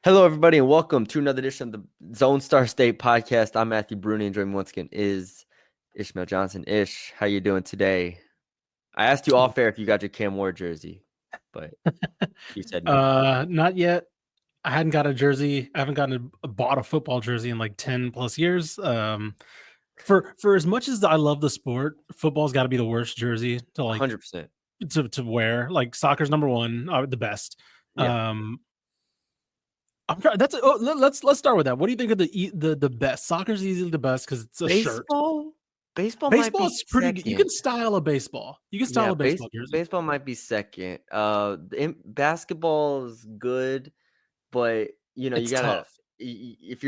Hello, everybody, and welcome to another edition of the Zone Star State podcast. I'm Matthew Brune, and joining me once again is Ishmael Johnson. Ish, how you doing today? I asked you off air if you got your Cam Ward jersey, but you said no. Not yet. I hadn't got a jersey. I haven't bought a football jersey in like 10 plus years. For as much as I love the sport, football's got to be the worst jersey to 100%. to wear. Like soccer's number one, the best. Yeah. I'm trying. Let's start with that. What do you think of the best? Soccer's easily the best because it's a shirt. Baseball might be Baseball's pretty good. You second. can style a baseball. You can style Yeah, a baseball jersey. baseball might be second. Basketball is good, but you It's gotta tough. if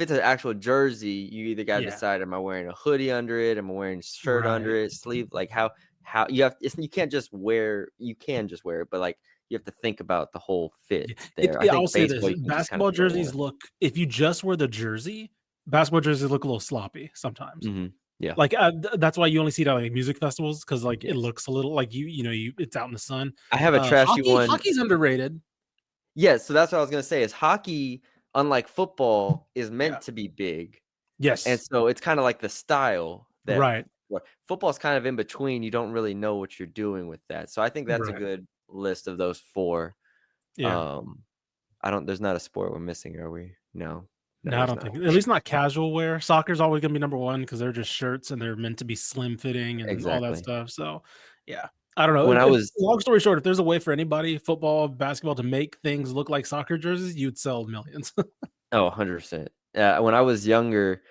it's an actual jersey, you either gotta Yeah. decide: am I wearing a hoodie under it? Am I wearing a shirt Right. under it? Sleeve? Like how you have you can't just wear. You can just wear it, but like you have to think about the whole fit there. I I'll think say this: baseball you can just kind of basketball throw jerseys away. look. If you just wear the jersey, basketball jerseys look a little sloppy sometimes. Yeah. Like that's why you only see it at like music festivals because like it Yes. looks a little like it's out in the sun. I have a trashy one. Hockey's underrated. Yeah, so that's what I was gonna say. Is hockey, unlike football, is Yeah. meant to be big. And Yes. so it's kind of like the style that Right. football's kind of in between. You don't really know what you're doing with that. So I think that's a Right. good list of those four. Yeah. Um, there's not a sport we're missing, are we? No, No, I there's don't not. think. At least not casual wear. Soccer's always gonna be number one because they're just shirts and they're meant to be slim fitting and all that Exactly. stuff. So, yeah. I don't know. When I was, Long story short, if there's a way for anybody, football, basketball, to make things look like soccer jerseys, you'd sell millions. 100%. When I was younger,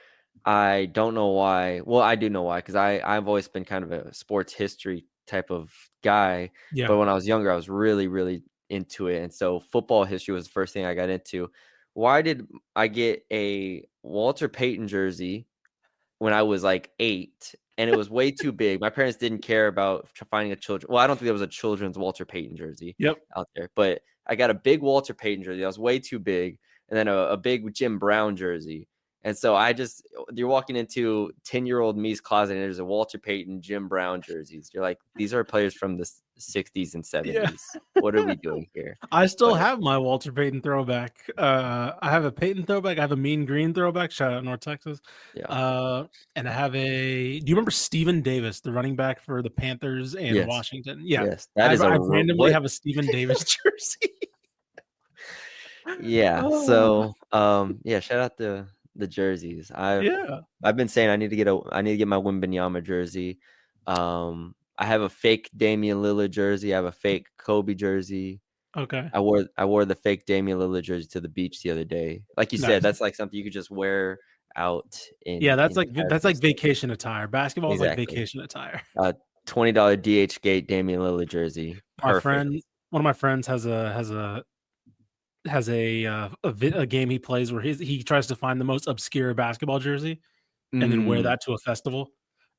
I don't know why. Well, I do know why, because I've always been kind of a sports history type of guy. Yeah. But when I was younger, I was really, really into it. And so football history was the first thing I got into. Why did I get a Walter Payton jersey when I was like 8? And it was way too big. My parents didn't care about finding a children. Well, I don't think there was a children's Walter Payton jersey Yep. out there. But I got a big Walter Payton jersey. That was way too big. And then a big Jim Brown jersey. And so you're walking into 10-year-old me's closet and there's a Walter Payton, Jim Brown jerseys. You're like, these are players from the 60s and 70s. Yeah. What are we doing here? I still But have my Walter Payton throwback. I have a Payton throwback. I have a Mean Green throwback. Shout out North Texas. yeah. And I have do you remember Stephen Davis, the running back for the Panthers and Yes. Washington? Yeah. Yes. That is I randomly what? have a Stephen Davis jersey. Yeah. Oh, So yeah, shout out to the jerseys. yeah. I've been saying I need to get my Wembanyama jersey. I have a fake Damian Lillard jersey. I have a fake Kobe jersey. Okay. I wore the fake Damian Lillard jersey to the beach the other day. Like you said, Nice. that's like something you could just wear out Yeah, in that's casual like stuff. vacation attire. Basketball is like Exactly. vacation attire. $20 DH Gate Damian Lillard jersey. My Perfect. friend, one of my friends has a game he plays where he tries to find the most obscure basketball jersey and then wear Mm, that to a festival.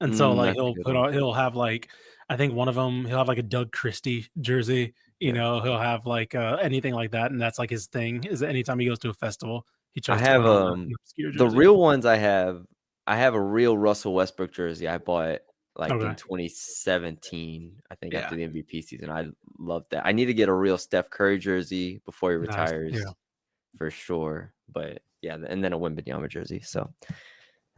And so like that's a good one. he'll have like I think one of them he'll have like a Doug Christie jersey. Yeah. He'll have like anything like that, and that's like his thing. Is anytime he goes to a festival, he I tries to have put on an obscure the jersey. real ones I have a real Russell Westbrook jersey I bought like in Okay, 2017, I think yeah, after the MVP season. I love that. I need to get a real Steph Curry jersey before he nice, retires yeah, for sure. But yeah, and then a Wembanyama jersey. So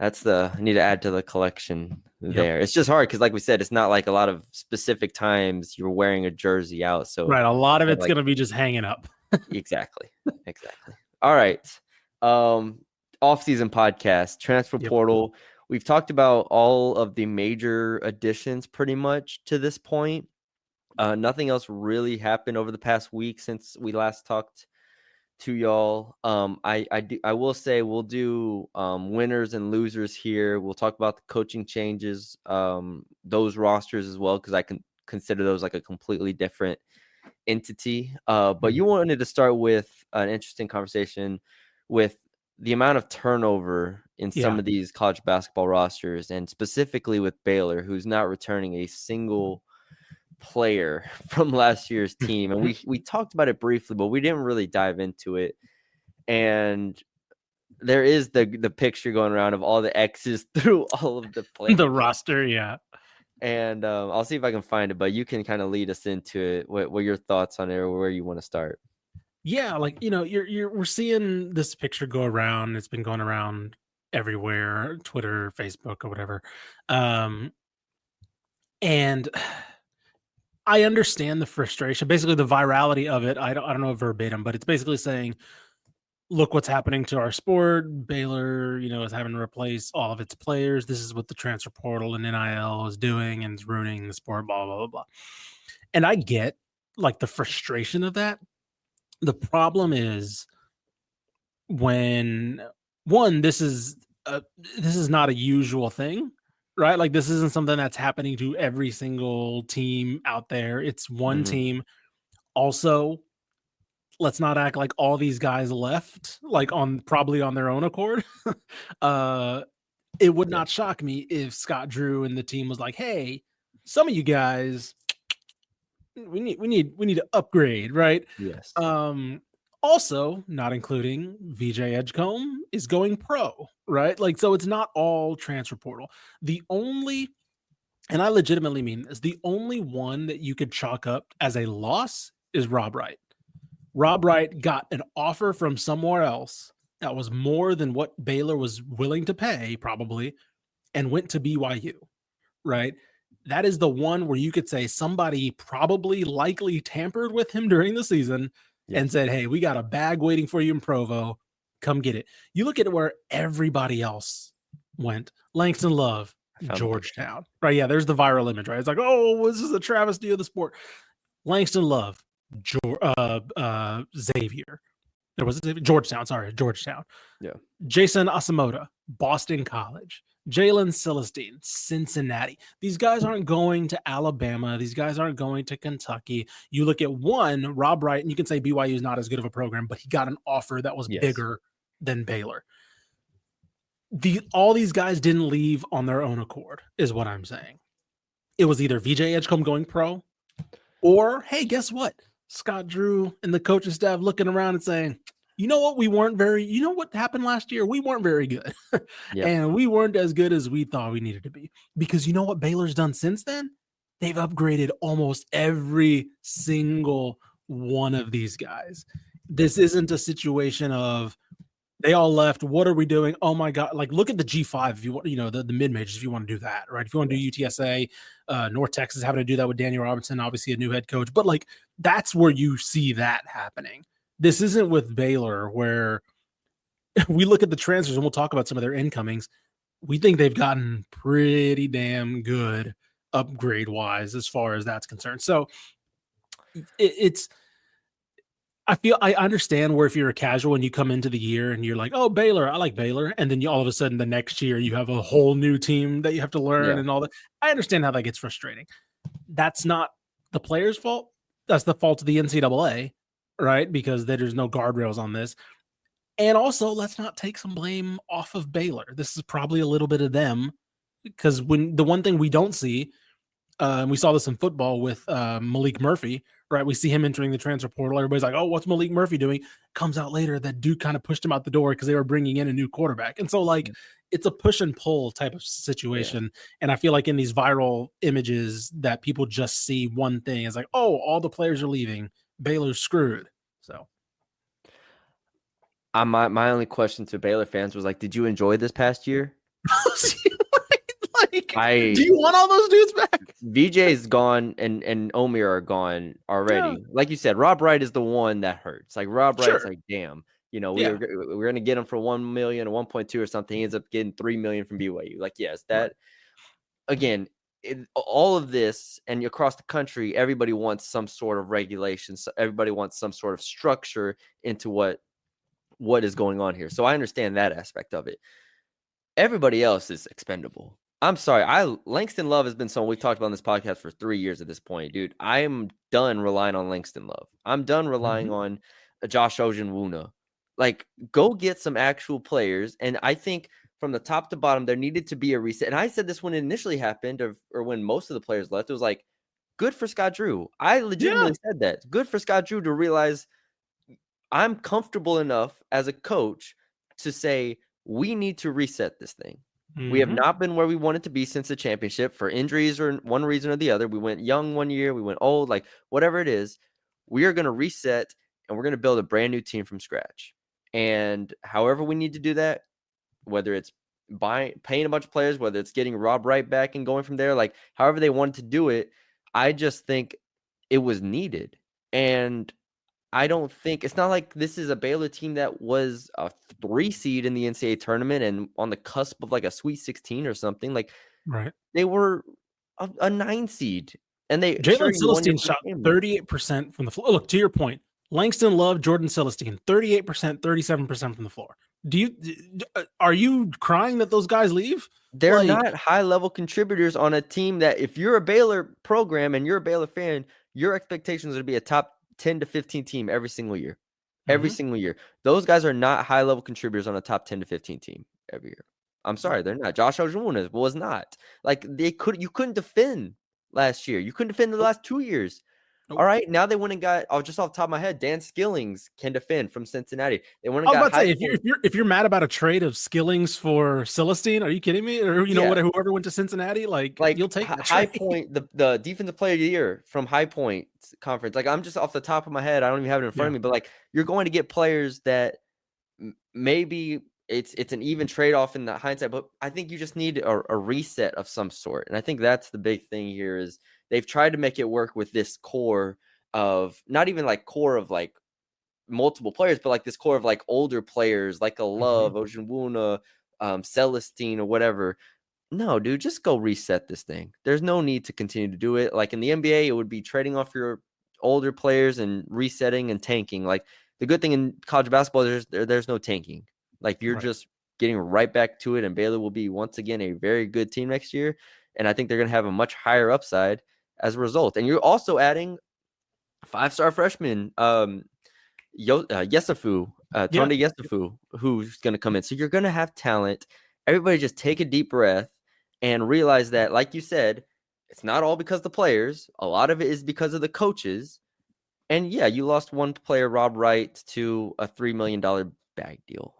I need to add to the collection yep, there. It's just hard because like we said, it's not like a lot of specific times you're wearing a jersey out. So right. A lot of I have it's like gonna be just hanging up. exactly. All right. Off-season podcast, transfer Yep. portal. We've talked about all of the major additions pretty much to this point. Nothing else really happened over the past week since we last talked to y'all. I will say we'll do winners and losers here. We'll talk about the coaching changes, those rosters as well, because I can consider those like a completely different entity. But you wanted to start with an interesting conversation with the amount of turnover in some Yeah. of these college basketball rosters, and specifically with Baylor, who's not returning a single player from last year's team. And we talked about it briefly, but we didn't really dive into it. And there is the picture going around of all the X's through all of the players. The roster, yeah. And I'll see if I can find it, but you can kind of lead us into it. What are your thoughts on it, or where you want to start? Yeah, like, we're seeing this picture go around. It's been going around everywhere, Twitter, Facebook, or whatever. And I understand the frustration. Basically, the virality of it. I don't know verbatim, but it's basically saying, look what's happening to our sport. Baylor, is having to replace all of its players. This is what the transfer portal and NIL is doing, and it's ruining the sport, blah, blah, blah, blah. And I get like the frustration of that. The problem is when this is not a usual thing, right? Like, this isn't something that's happening to every single team out there. It's one Mm-hmm. team. Also, let's not act like all these guys left like probably on their own accord. uh it would Yeah. not shock me if Scott Drew and the team was like, hey, some of you guys, we need to upgrade, right? Yes. Also, not including VJ Edgecombe is going pro, right? Like, so it's not all transfer portal. The only, and I legitimately mean this, the only one that you could chalk up as a loss is Rob Wright. Rob Wright got an offer from somewhere else that was more than what Baylor was willing to pay, probably, and went to BYU, right? That is the one where you could say somebody probably likely tampered with him during the season and Yes. said, hey, we got a bag waiting for you in Provo. Come get it. You look at where everybody else went. Langston Love, I found the picture. Georgetown, right? Yeah, there's the viral image, right? It's like, oh, this is a travesty of the sport. Langston Love, Xavier. There was Georgetown. Sorry, Georgetown. Yeah. Jason Asamoah, Boston College. Jalen Celestine, Cincinnati. These guys aren't going to Alabama. These guys aren't going to Kentucky. You look at one, Rob Wright, and you can say BYU is not as good of a program, but he got an offer that was Yes. bigger than Baylor. All these guys didn't leave on their own accord, is what I'm saying. It was either VJ Edgecombe going pro, or, hey, guess what? Scott Drew and the coaching staff looking around and saying, you know what? You know what happened last year? We weren't very good. Yep. And we weren't as good as we thought we needed to be. Because you know what Baylor's done since then? They've upgraded almost every single one of these guys. This isn't a situation of they all left. What are we doing? Oh my God. Like, look at the G5 if you want, the mid majors, if you want to do that, right? If you want to do UTSA, North Texas having to do that with Daniel Robinson, obviously a new head coach, but like, that's where you see that happening. This isn't with Baylor, where we look at the transfers and we'll talk about some of their incomings. We think they've gotten pretty damn good upgrade wise as far as that's concerned. So it's, I understand where if you're a casual and you come into the year and you're like, oh, Baylor, I like Baylor. And then all of a sudden the next year you have a whole new team that you have to learn and all that. I understand how that gets frustrating. That's not the player's fault. That's the fault of the NCAA, right? Because there's no guardrails on this. And also, let's not take some blame off of Baylor. This is probably a little bit of them, because when the one thing we don't see, and we saw this in football with Malik Murphy, right? We see him entering the transfer portal. Everybody's like, oh, what's Malik Murphy doing? Comes out later that Duke kind of pushed him out the door because they were bringing in a new quarterback. And so, like, it's a push and pull type of situation. Yeah. And I feel like in these viral images that people just see one thing. It's like, oh, all the players are leaving. Baylor's screwed. So. My only question to Baylor fans was like, did you enjoy this past year? Do you want all those dudes back? VJ is gone and Omir are gone already. Yeah. Like you said, Rob Wright is the one that hurts. Like, Rob Wright's like, damn, we're going to get him for 1 million or 1.2 or something. He ends up getting 3 million from BYU. Like, yes, that again, all of this and across the country, everybody wants some sort of regulation. So everybody wants some sort of structure into what is going on here. So I understand that aspect of it. Everybody else is expendable. I'm sorry. Langston Love has been someone we've talked about on this podcast for 3 years at this point, dude. I am done relying on Langston Love. I'm done relying on Josh Ojenwuna. Like, go get some actual players. And I think from the top to bottom, there needed to be a reset. And I said this when it initially happened, or when most of the players left. It was like, good for Scott Drew. I legitimately said that. Good for Scott Drew to realize I'm comfortable enough as a coach to say, we need to reset this thing. We have not been where we wanted to be since the championship for injuries or one reason or the other. We went young one year. We went old, like whatever it is. We are going to reset and we're going to build a brand new team from scratch. And however we need to do that, whether it's paying a bunch of players, whether it's getting Rob Wright back and going from there, like however they wanted to do it, I just think it was needed. And I don't think it's not like this is a Baylor team that was a 3 seed in the NCAA tournament and on the cusp of like a Sweet 16 or something. Like Right. they were a 9 seed, and they sure Jalen you won your Celestine first shot game. 38% from the floor. Look, to your point, Langston Love, Jordan Celestine, 38%, 37% from the floor. Are you crying that those guys leave? They're Like, not high level contributors on a team that if you're a Baylor program and you're a Baylor fan, your expectations are to be a top 10 to 15 team every single year. Every single year. Those guys are not high level contributors on a top 10 to 15 team every year. I'm sorry, they're not. Josh Ojuna was not. Like you couldn't defend last year. You couldn't defend the last 2 years. nope. All right, now they went and got, just off the top of my head, Dan Skillings can defend from Cincinnati. They went and I was got about to say, if you're mad about a trade of Skillings for Celestine, are you kidding me? Or you know what? Whoever went to Cincinnati, like you'll take that High trade. Point, the defensive player of the year from High Point Conference. Like I'm just off the top of my head, I don't even have it in front of me, but like you're going to get players that maybe it's an even trade-off in the hindsight, but I think you just need a reset of some sort. And I think that's the big thing here is they've tried to make it work with this core of not even like core of like multiple players, but like this core of like older players like a Love, Ojinwuna, Celestine or whatever. No, dude, just go reset this thing. There's no need to continue to do it. Like in the NBA, it would be trading off your older players and resetting and tanking. Like the good thing in college basketball, there's no tanking. Like you're just getting right back to it, and Baylor will be once again a very good team next year. And I think they're going to have a much higher upside as a result. And you're also adding 5-star freshman, Yesufu, Tonde Yesufu, who's going to come in. So you're going to have talent. Everybody just take a deep breath and realize that, like you said, it's not all because of the players. A lot of it is because of the coaches. And yeah, you lost one player, Rob Wright, to a $3 million bag deal.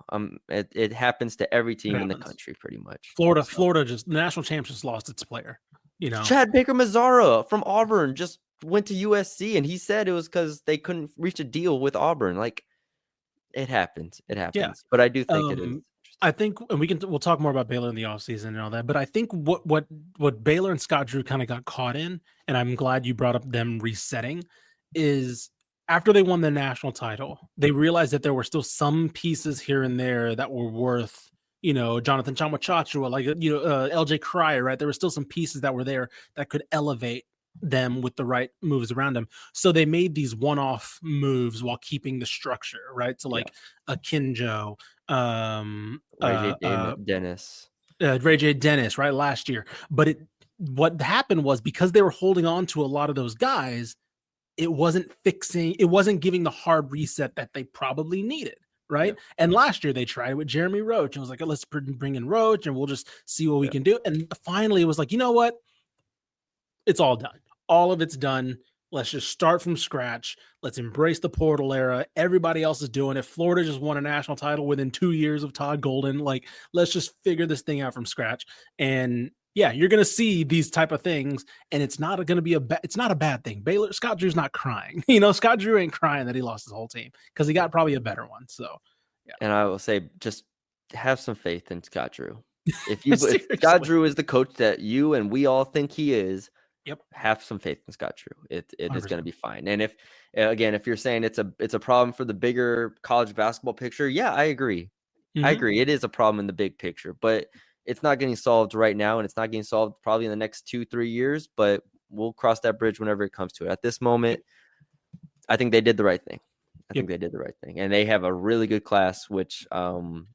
It happens to every team in the country, pretty much. Florida just national champs just lost its player. You know, Chad Baker Mazzara from Auburn just went to USC, and he said it was because they couldn't reach a deal with Auburn. Like it happens. Yeah. But I do think it is. I think, and we'll talk more about Baylor in the offseason and all that, but I think what Baylor and Scott Drew kind of got caught in, and I'm glad you brought up them resetting, is after they won the national title, they realized that there were still some pieces here and there that were worth, Jonathan Chamachachua, like, LJ Cryer, right? There were still some pieces that were there that could elevate them with the right moves around them. So they made these one-off moves while keeping the structure, right? So like a Kinjo, Dennis, Ray J Dennis, right? Last year. But what happened was because they were holding on to a lot of those guys, it wasn't giving the hard reset that they probably needed. Right. Yep. And last year they tried with Jeremy Roach. And was like, let's bring in Roach and we'll just see what we can do. And finally it was like, you know what? It's all done. All of it's done. Let's just start from scratch. Let's embrace the portal era. Everybody else is doing it. Florida just won a national title within 2 years of Todd Golden. Like, let's just figure this thing out from scratch. And yeah, you're going to see these type of things, and it's not going to be it's not a bad thing. Scott Drew's not crying. Scott Drew ain't crying that he lost his whole team because he got probably a better one. So, yeah. And I will say, just have some faith in Scott Drew. If Scott Drew is the coach that you and we all think he is, have some faith in Scott Drew. It is going to be fine. And if you're saying it's a problem for the bigger college basketball picture, yeah, I agree. I agree. It is a problem in the big picture, but it's not getting solved right now, and it's not getting solved probably in the next 2-3 years. But we'll cross that bridge whenever it comes to it. At this moment, I think they did the right thing. I think they did the right thing, and they have a really good class, which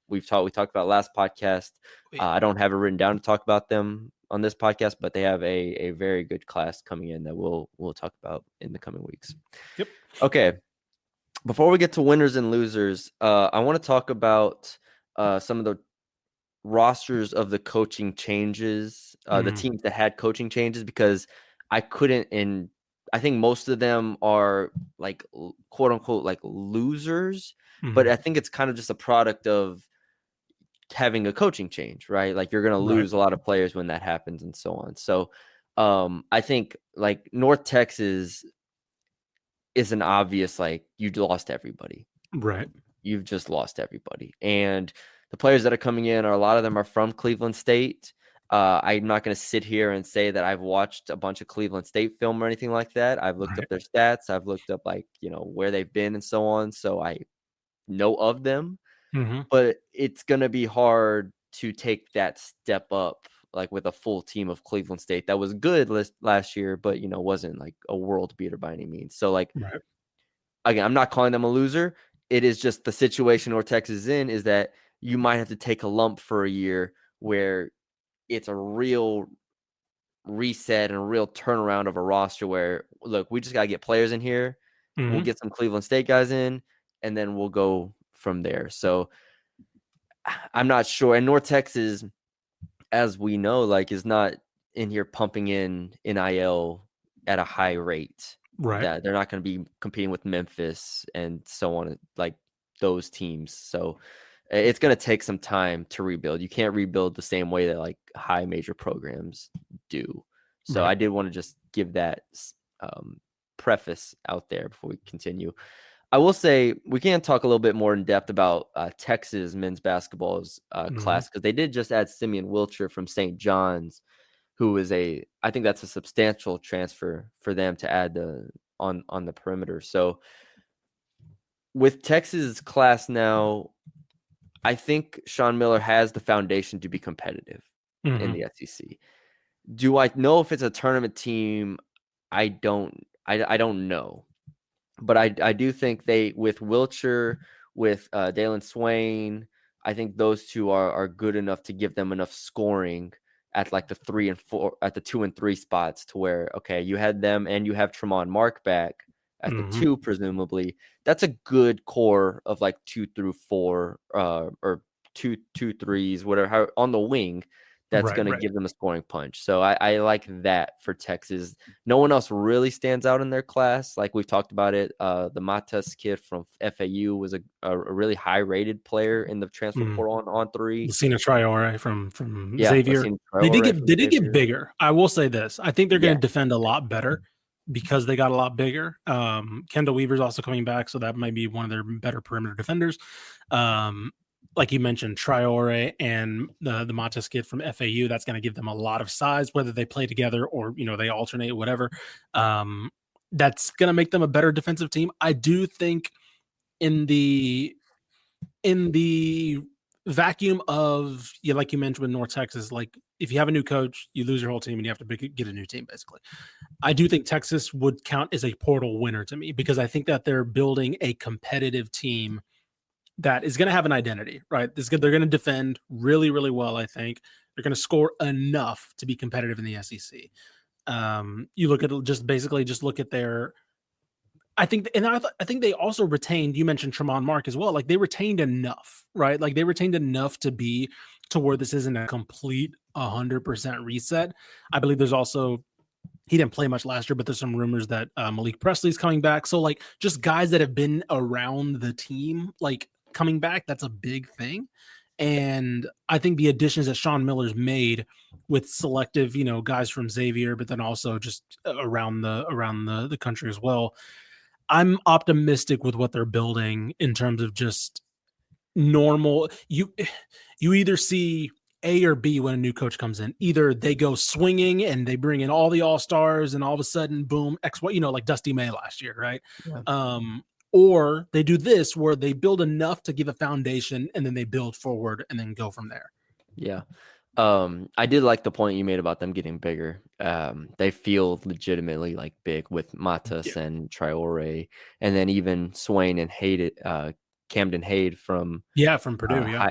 we talked about last podcast. I don't have it written down to talk about them on this podcast, but they have a very good class coming in that we'll talk about in the coming weeks. Yep. Okay. Before we get to winners and losers, I want to talk about some of the rosters of the coaching changes, the teams that had coaching changes, because I couldn't, and I think most of them are like quote unquote like losers, but I think it's kind of just a product of having a coaching change, right? Like you're going to lose a lot of players when that happens and so on. So I think like North Texas, is an obvious, like, you lost everybody. Right. You've just lost everybody. And the players that are coming in a lot of them are from Cleveland State. I'm not going to sit here and say that I've watched a bunch of Cleveland State film or anything like that. I've looked up Right. their stats. I've looked up, like, where they've been and so on. So I know of them, Mm-hmm. but it's going to be hard to take that step up, like with a full team of Cleveland State that was good last year, but wasn't like a world beater by any means. So, like, Right. again, I'm not calling them a loser. It is just the situation where Texas is in is that you might have to take a lump for a year where it's a real reset and a real turnaround of a roster where, look, we just got to get players in here. We'll Mm-hmm. get some Cleveland State guys in, and then we'll go from there. So I'm not sure. And North Texas, as we know, like, is not in here pumping in NIL at a high rate. Right. That they're not going to be competing with Memphis and so on, like those teams. So it's going to take some time to rebuild. You can't rebuild the same way that like high major programs do. So Right. I did want to just give that preface out there before we continue. I will say we can talk a little bit more in depth about Texas men's basketball's Mm-hmm. class, because they did just add Simeon Wilcher from St. John's, who is I think that's a substantial transfer for them to add on the perimeter. So with Texas class now, I think Sean Miller has the foundation to be competitive in Mm-hmm. the SEC. Do I know if it's a tournament team? I don't know. But I do think they, with Wilcher, with Dalen Swain, I think those two are good enough to give them enough scoring at like the 3 and 4, at the 2 and 3 spots, to where, okay, you had them and you have Tremont Mark back at the Mm-hmm. 2, presumably. That's a good core of like 2 through 4, or two threes, whatever, on the wing. That's Right. going to Right. give them a scoring punch. So I like that for Texas. No one else really stands out in their class. Like we've talked about it. The Matas kid from FAU was a really high rated player in the transfer Mm. portal on 3. Lucina Traore from Yeah, Xavier. Lassine They did Traore get from they did get Xavier. bigger. I will say this. I think they're going Yeah, to defend a lot better because they got a lot bigger. Kendall Weaver's also coming back, so that might be one of their better perimeter defenders. Um, like you mentioned, Traore and the Matas kid from FAU. That's going to give them a lot of size, whether they play together or they alternate, whatever. That's going to make them a better defensive team. I do think in the vacuum of, yeah, like you mentioned with North Texas, like if you have a new coach, you lose your whole team and you have to get a new team, basically. I do think Texas would count as a portal winner to me because I think that they're building a competitive team that is going to have an identity, right? They're going to defend really, really well. I think they're going to score enough to be competitive in the SEC. You look at just look at their. I think they also retained. You mentioned Tremont Mark as well. Like they retained enough, right? Like they retained enough to be to where this isn't a complete 100% reset. I believe there's also he didn't play much last year, but there's some rumors that Malik Presley's coming back. So like just guys that have been around the team, like coming back, that's a big thing. And I think the additions that Sean Miller's made with selective, guys from Xavier, but then also just around the country as well. I'm optimistic with what they're building in terms of just normal. You either see A or B when a new coach comes in. Either they go swinging and they bring in all the all stars, and all of a sudden, boom, X, Y, like Dusty May last year, right? yeah, Or they do this where they build enough to give a foundation, and then they build forward and then go from there. yeah. I did like the point you made about them getting bigger. They feel legitimately like big with Yeah, Matas and Traore, and then even Swain and Camden Hade from yeah, from Purdue, yeah.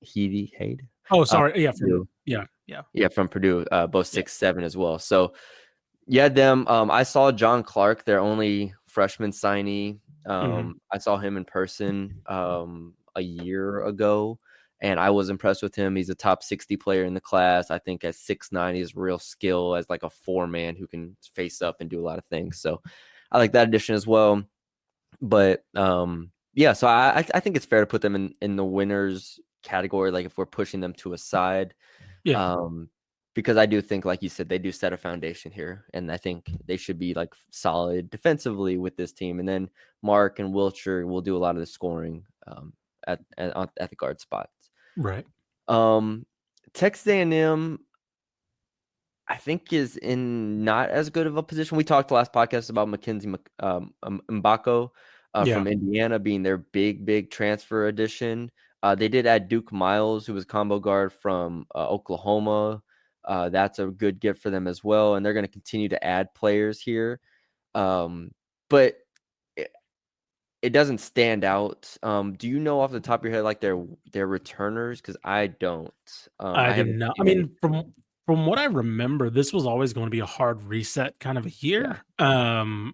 Hade. Oh, Uh, sorry, yeah, from Purdue. yeah, yeah, Yeah, from Purdue, both yeah. 6'7" as well. So yeah, them. I saw John Clark, their only freshman signee. Mm-hmm. I saw him in person a year ago, and I was impressed with him. He's a top 60 player in the class. I think at 6'9", he has real skill as like a 4-man who can face up and do a lot of things. So I like that addition as well. But yeah, so I think it's fair to put them in the winners category. Like if we're pushing them to a side. Yeah. Um, because I do think, like you said, they do set a foundation here, and I think they should be like solid defensively with this team. And then Mark and Wiltshire will do a lot of the scoring at the guard spots. Right. Texas A&M, I think, is in not as good of a position. We talked last podcast about Mackenzie Mbako Yeah. from Indiana being their big transfer addition. They did add Duke Miles, who was combo guard from Oklahoma. That's a good gift for them as well, and they're going to continue to add players here. But it doesn't stand out. Do you know off the top of your head like their returners? Because I don't. I I do haven't not. I seen any. mean, from what I remember, this was always going to be a hard reset kind of a Yeah, year.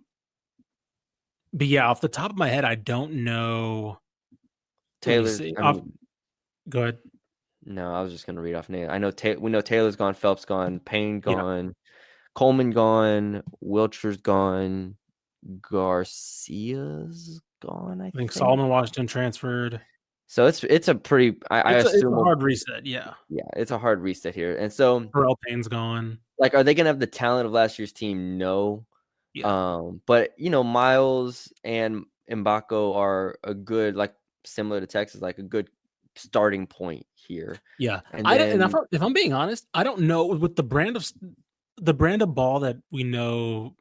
But yeah, off the top of my head, I don't know. Let me Taylor's. see. I mean, Go ahead. no, I was just gonna read off name. I know we know Taylor's gone, Phelps gone, Payne Yeah, gone, Coleman gone, Wiltshire's gone, Garcia's gone, I I think think. Solomon Washington transferred. So it's a pretty. I It's a assume, hard reset. Yeah, yeah, it's a hard reset here. And so, Pharrell Payne's gone. like, are they gonna have the talent of last year's team? No. Yeah, But Miles and Mbako are a good, like, similar to Texas, like a good starting point here. yeah. And I don't. And then if I'm being honest, I don't know with the brand of ball that we know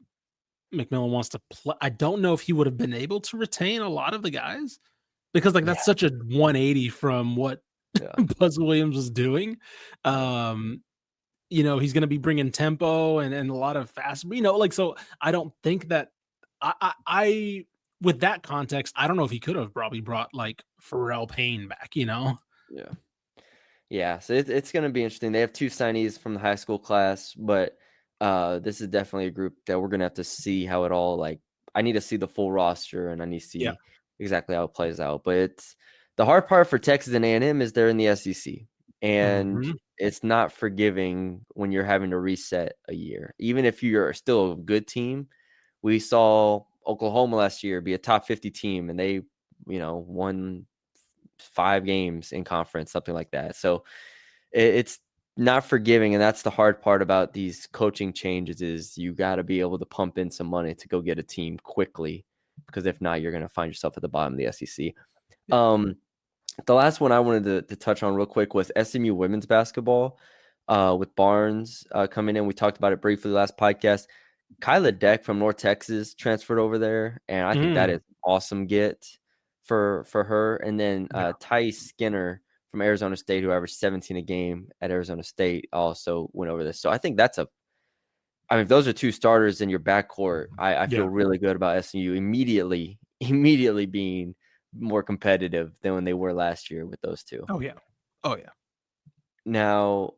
McMillan wants to play. I don't know if he would have been able to retain a lot of the guys because like yeah, that's such a 180 from what yeah, Buzz Williams was doing. yeah. He's going to be bringing tempo and a lot of fast, like, so I don't think that I with that context, I don't know if he could have probably brought like Pharrell Payne back. Yeah. Yeah, so it's going to be interesting. They have two signees from the high school class, but this is definitely a group that we're going to have to see how it all, like, I need to see the full roster and I need to Yeah. see exactly how it plays out. But it's the hard part for Texas and A&M is they're in the SEC, and Hmm. it's not forgiving when you're having to reset a year. Even if you're still a good team, we saw Oklahoma last year be a top 50 team, and they, won 5 games in conference, something like that. So it's not forgiving, and that's the hard part about these coaching changes is you got to be able to pump in some money to go get a team quickly, because if not, you're going to find yourself at the bottom of the SEC. Yeah. The last one I wanted to touch on real quick was SMU women's basketball with Barnes coming in. We talked about it briefly last podcast. Kyla Deck from North Texas transferred over there, and I think that is an awesome get for her. And then Yeah. Tice Skinner from Arizona State, who averaged 17 a game at Arizona State, also went over this. So I think if those are two starters in your backcourt, I Yeah. feel really good about SMU immediately being more competitive than when they were last year with those two. Oh yeah. Oh yeah. Now,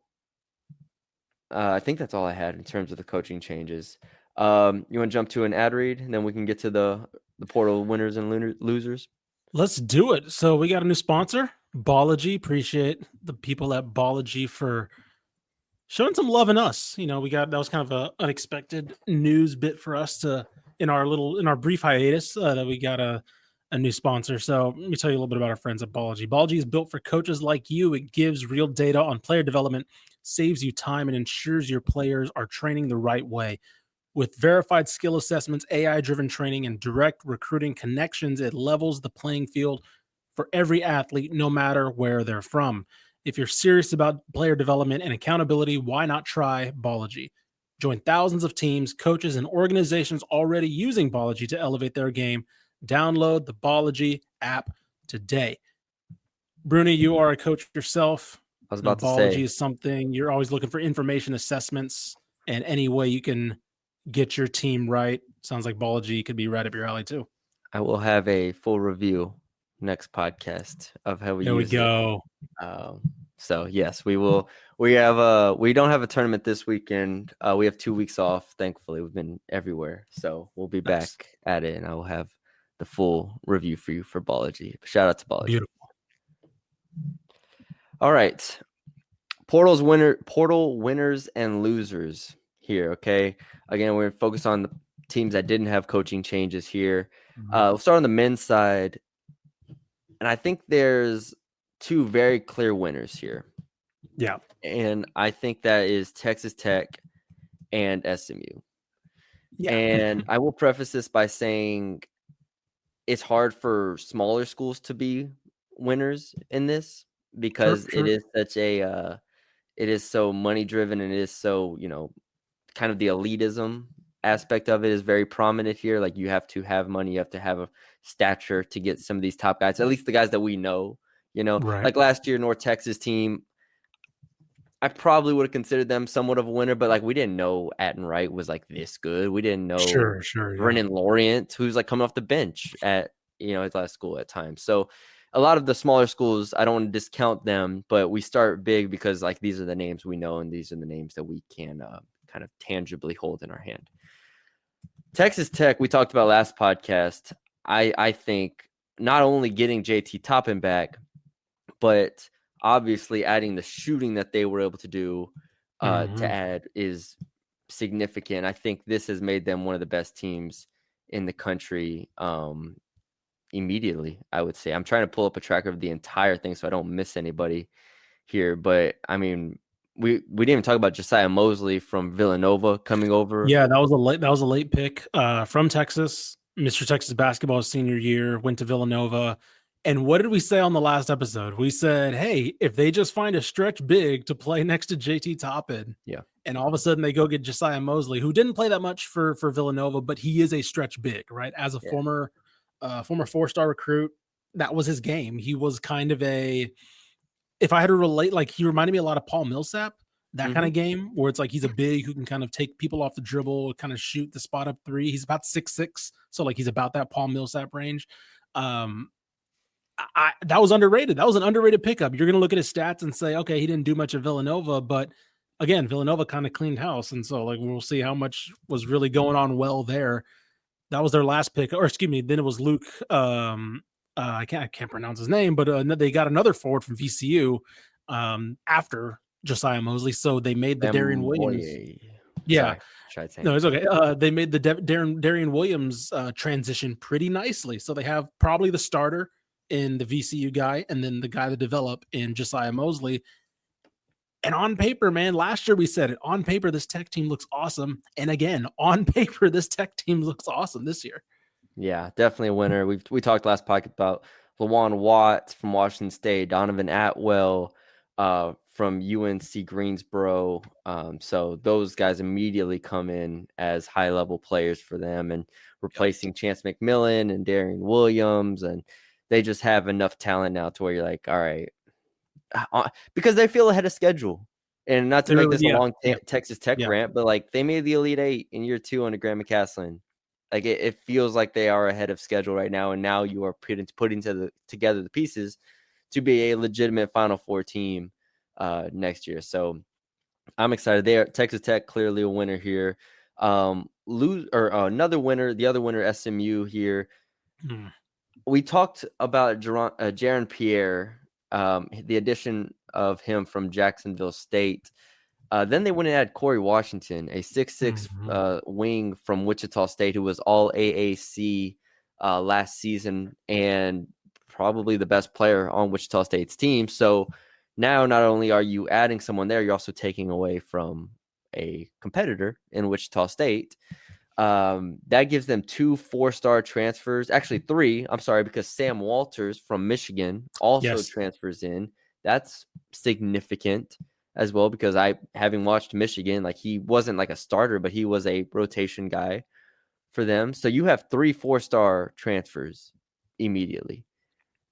I think that's all I had in terms of the coaching changes. You want to jump to an ad read, and then we can get to the portal winners and losers? Let's do it. So we got a new sponsor, Ballogy. Appreciate the people at Ballogy for showing some love in us. That was kind of a unexpected news bit for us in our brief hiatus that we got a new sponsor. So let me tell you a little bit about our friends at Ballogy. Ballogy is built for coaches like you. It gives real data on player development, saves you time, and ensures your players are training the right way. With verified skill assessments, AI-driven training, and direct recruiting connections, it levels the playing field for every athlete, no matter where they're from. If you're serious about player development and accountability, why not try Ballogy? Join thousands of teams, coaches, and organizations already using Ballogy to elevate their game. Download the Ballogy app today. Bruni, you are a coach yourself. I was about to Ballogy say, is something you're always looking for information assessments and any way you can get your team right. Sounds like Ballogy could be right up your alley too. I will have a full review next podcast of how we There we use it. go. So yes, we will. We don't have a tournament this weekend. We have 2 weeks off. Thankfully, we've been everywhere, so we'll be Nice. back at it, and I will have the full review for you for Ballogy. Shout out to Ballogy. Beautiful. All right, portal winners and losers here. Okay, again, we're focused on the teams that didn't have coaching changes here. We'll start on the men's side, and I think there's two very clear winners here. Yeah. And I think that is Texas Tech and SMU. Yeah. And I will preface this by saying it's hard for smaller schools to be winners in this Sure, because it sure. is such a it is so money driven, and it is so, kind of the elitism aspect of it is very prominent here. Like, you have to have money, you have to have a stature to get some of these top guys, at least the guys that we know. Right. Like last year, North Texas team, I probably would have considered them somewhat of a winner, but like we didn't know Atten Wright was like this good. We didn't know Sure, sure. Yeah. Brennan Lorient, who's like coming off the bench at his last school at times. So a lot of the smaller schools, I don't want to discount them, but we start big because like these are the names we know and these are the names that we can kind of tangibly hold in our hand. Texas Tech, we talked about last podcast. I think not only getting JT Toppin back, but obviously adding the shooting that they were able to do to add is significant. I think this has made them one of the best teams in the country immediately, I would say. I'm trying to pull up a tracker of the entire thing so I don't miss anybody here. But, I mean, we didn't even talk about Josiah Mosley from Villanova coming over. Yeah, that was a late pick from Texas. Mr. Texas basketball senior year, went to Villanova. And what did we say on the last episode? We said, hey, if they just find a stretch big to play next to JT Toppin, Yeah. and all of a sudden they go get Josiah Mosley, who didn't play that much for Villanova, but he is a stretch big, right? As a former 4-star recruit, that was his game. He was kind of if I had to relate, like he reminded me a lot of Paul Millsap, that kind of game where it's like he's a big who can kind of take people off the dribble, kind of shoot the spot up three. He's about 6'6", so like he's about that Paul Millsap range. That was underrated. That was an underrated pickup. You're going to look at his stats and say, okay, he didn't do much at Villanova, but again, Villanova kind of cleaned house, and so like we'll see how much was really going on well there. That was their last pick, or excuse me, then it was Luke. I can't pronounce his name, but they got another forward from VCU after Josiah Mosley, so they made the Darian Williams. Yeah, no, it's okay. They made the Darian Williams transition pretty nicely. So they have probably the starter in the VCU guy, and then the guy that developed in Josiah Mosley. And on paper, man, last year we said it. On paper, this Tech team looks awesome. And again, on paper, this Tech team looks awesome this year. Yeah, definitely a winner. We talked last podcast about Lawan Watts from Washington State, Donovan Atwell from UNC Greensboro. So those guys immediately come in as high-level players for them and replacing Chance McMillan and Darian Williams. And they just have enough talent now to where you're like, all right, because they feel ahead of schedule. And not to make this a long Texas Tech rant, but like they made the Elite Eight in year 2 under Graham McCasland. Like it feels like they are ahead of schedule right now, and now you are putting together the pieces to be a legitimate Final Four team next year. So I'm excited. Texas Tech clearly a winner here. Another winner, the other winner, SMU here. We talked about Jaron Pierre, the addition of him from Jacksonville State. Then they went and had Corey Washington, a 6'6" wing from Wichita State, who was all AAC last season and probably the best player on Wichita State's team. So now not only are you adding someone there, you're also taking away from a competitor in Wichita State. That gives them 2 4-star transfers, actually 3. I'm sorry, because Sam Walters from Michigan also transfers in. That's significant as well, because having watched Michigan, like he wasn't like a starter, but he was a rotation guy for them. So you have 3 4-star transfers immediately.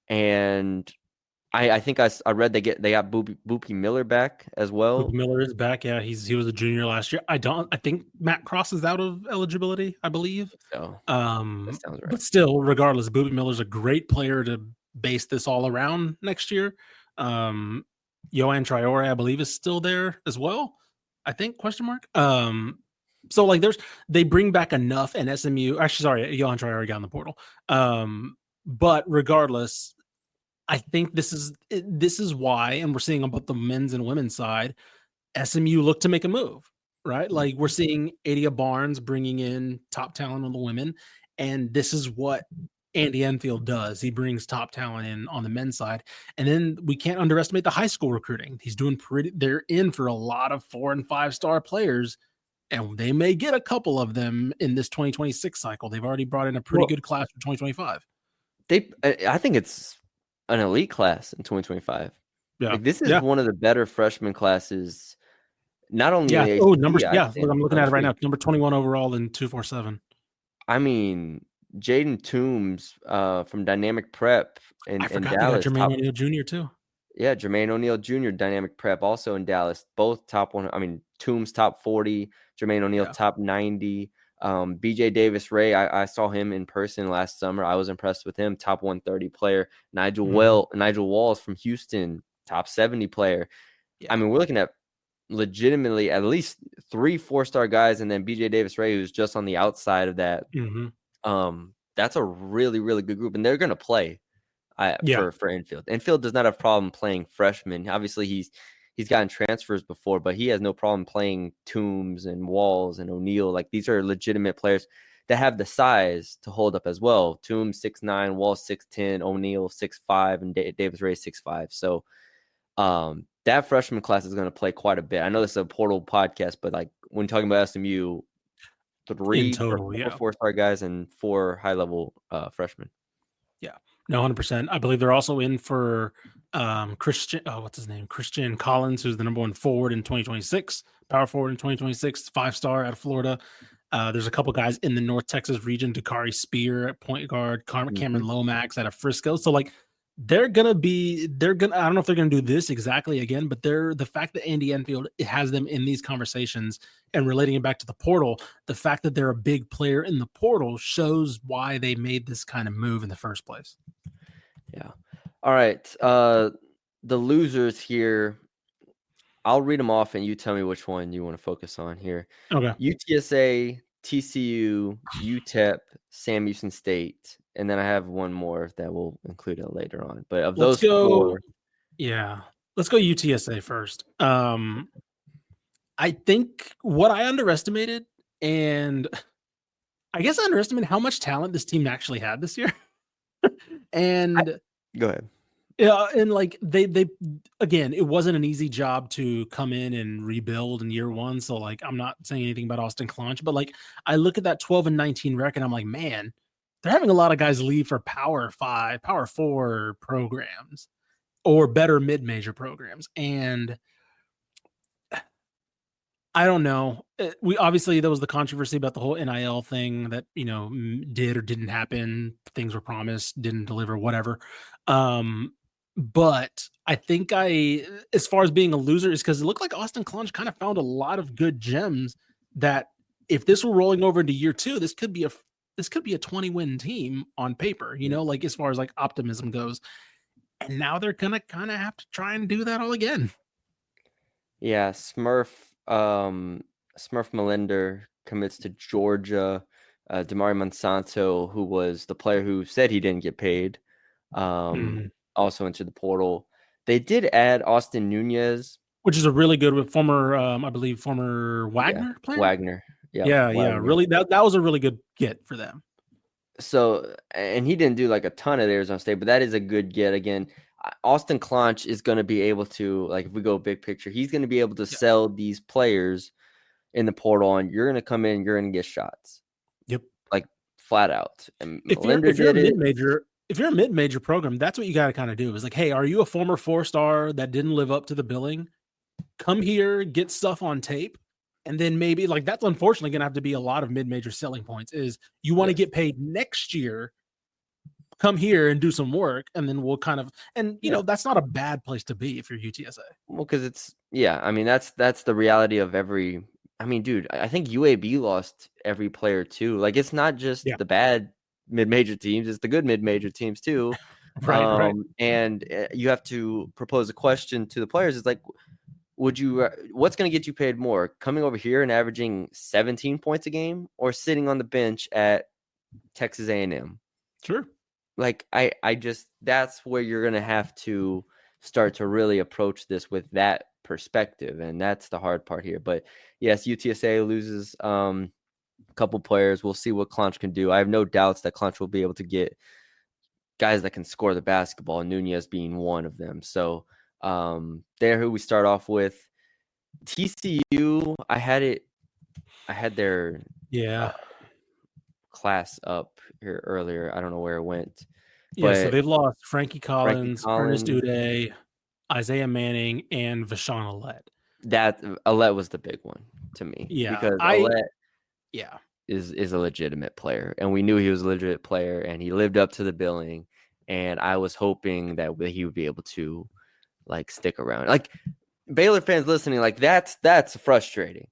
And I think I read they got Boopy Miller back as well. Boopy Miller is back. Yeah, he was a junior last year. I think Matt Cross is out of eligibility, I believe. So that sounds right. But still, regardless, Boopy Miller's a great player to base this all around next year. Yohan Traore, I believe, is still there as well. I think ? So like they bring back enough, and SMU. Actually, sorry, Yohan Traore got in the portal. But regardless, I think this is why, and we're seeing on both the men's and women's side, SMU look to make a move, right? Like we're seeing Adia Barnes bringing in top talent on the women, and this is what Andy Enfield does. He brings top talent in on the men's side. And then we can't underestimate the high school recruiting. He's doing they're in for a lot of 4 and 5-star players, and they may get a couple of them in this 2026 cycle. They've already brought in a pretty good class for 2025. I think it's an elite class in 2025. Yeah. Like, this is one of the better freshman classes, not only in the Oh, ACC, numbers. I'd Yeah. say in the I'm looking at it right country. now. Number 21 overall in 247. I mean, Jaden Toombs from Dynamic Prep in I forgot they got Dallas, Jermaine O'Neal Jr. too. yeah, Jermaine O'Neal Jr., Dynamic Prep, also in Dallas, both top one. I mean, Toombs top 40, Jermaine O'Neal Yeah. top 90. BJ Davis Ray, I saw him in person last summer. I was impressed with him, top 130 player. Nigel Walls from Houston, top 70 player. Yeah. I mean, we're looking at legitimately at least 3 4-star guys, and then BJ Davis Ray, who's just on the outside of that. That's a really, really good group, and they're going to play for Enfield. Enfield does not have a problem playing freshmen. Obviously, he's gotten transfers before, but he has no problem playing Toombs and Walls and O'Neal. Like, these are legitimate players that have the size to hold up as well. Toombs 6'9", Walls 6'10", O'Neal 6'5", and Davis Ray 6'5". So that freshman class is going to play quite a bit. I know this is a portal podcast, but like, when talking about SMU, 3 in total, 4-star guys and 4 high-level freshmen. Yeah, no, 100%. I believe they're also in for Christian. Oh, what's his name? Christian Collins, who's the number 1 forward in 2026, power forward in 2026, 5-star out of Florida. There's a couple guys in the North Texas region, Dakari Spear at point guard, Cameron Lomax out of Frisco. So like, they're gonna. I don't know if they're gonna do this exactly again, but the fact that Andy Enfield has them in these conversations and relating it back to the portal, the fact that they're a big player in the portal shows why they made this kind of move in the first place. Yeah. All right. The losers here, I'll read them off and you tell me which one you want to focus on here. Okay. UTSA, TCU, UTEP, Sam Houston State, and then I have one more that we'll include it later on. But of those 4, let's go UTSA first. I think what I underestimated, and I guess I underestimated how much talent this team actually had this year. And go ahead. Yeah, and like they again, it wasn't an easy job to come in and rebuild in year 1. So like, I'm not saying anything about Austin Clonch, but like, I look at that 12-19 record, I'm like, man, they're having a lot of guys leave for Power 5, Power 4 programs or better mid-major programs. And I don't know. We obviously, there was the controversy about the whole NIL thing that, did or didn't happen. Things were promised, didn't deliver, whatever. But I think as far as being a loser, is because it looked like Austin Clonch kind of found a lot of good gems that if this were rolling over into year 2, this could be a 20-win team on paper, like as far as like optimism goes. And now they're going to kind of have to try and do that all again. Yeah. Smurf Melinder commits to Georgia. Damari Monsanto, who was the player who said he didn't get paid, also into the portal. They did add Austin Nunez, which is a really good former, I believe, former Wagner player. Wagner. Yeah. Really, that was a really good get for them. So, and he didn't do like a ton at Arizona State, but that is a good get. Again, Austin Clonch is going to be able to, like, if we go big picture, he's going to be able to sell these players in the portal, and you're going to come in, you're going to get shots. Yep. Like, flat out. And if you're a mid-major program, that's what you got to kind of do is like, hey, are you a former 4-star that didn't live up to the billing? Come here, get stuff on tape. And then maybe, like, that's unfortunately going to have to be a lot of mid-major selling points is you want to get paid next year, come here and do some work. And then we'll kind of, and that's not a bad place to be if you're UTSA. Well, because I mean, that's the reality of every, I mean, dude, I think UAB lost every player too. Like, it's not just the bad mid-major teams, it's the good mid-major teams too. Right. And you have to propose a question to the players. It's like, what's going to get you paid more, coming over here and averaging 17 points a game, or sitting on the bench at Texas A&M? Sure. Like, I just, that's where you're going to have to start to really approach this with that perspective. And that's the hard part here. But yes, UTSA loses a couple players. We'll see what Clonch can do. I have no doubts that Clonch will be able to get guys that can score the basketball, Nunez being one of them. So there, who we start off with. TCU, I had their Yeah. class up here earlier. I don't know where it went, Yeah, so but they've lost Frankie Frankie Collins, Ernest Collins, Uday, Isaiah Manning, and Vashawn Alette. that Alette was the big one to me, Yeah, because Alette yeah, is a legitimate player, and we knew he was a legitimate player, and he lived up to the billing, and I was hoping that he would be able to like stick around. Like, Baylor fans listening, like that's frustrating.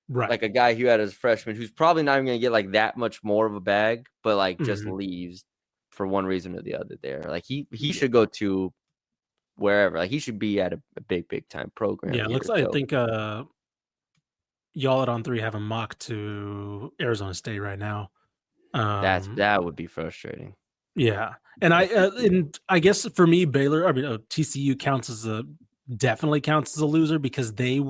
right. Like, a guy who had as a freshman who's probably not even going to get like that much more of a bag, but like just Mhm. leaves for one reason or the other there. Like, he Yeah. should go to wherever. Like, he should be at a big time program Yeah, it here. looks like I So think y'all at On Three have a mock to Arizona State right now. that would be frustrating. Yeah, and I guess for me, Baylor, I mean, TCU definitely counts as a loser because this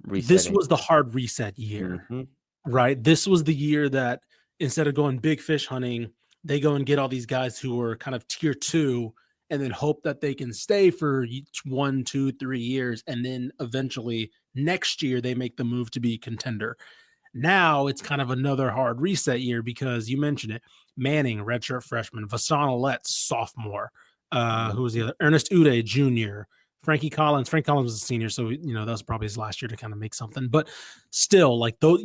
Resetting. was the hard reset year, Mm-hmm. right? This was the year that instead of going big fish hunting, they go and get all these guys who are kind of tier 2 and then hope that they can stay for 1, 2, 3 years. And then eventually next year they make the move to be contender. Now it's kind of another hard reset year because you mentioned it. Manning, redshirt freshman, Vassan Alette, sophomore. Who was the other? Ernest Uday, junior. Frankie Collins. Frank Collins was a senior, so that was probably his last year to kind of make something. But still, like though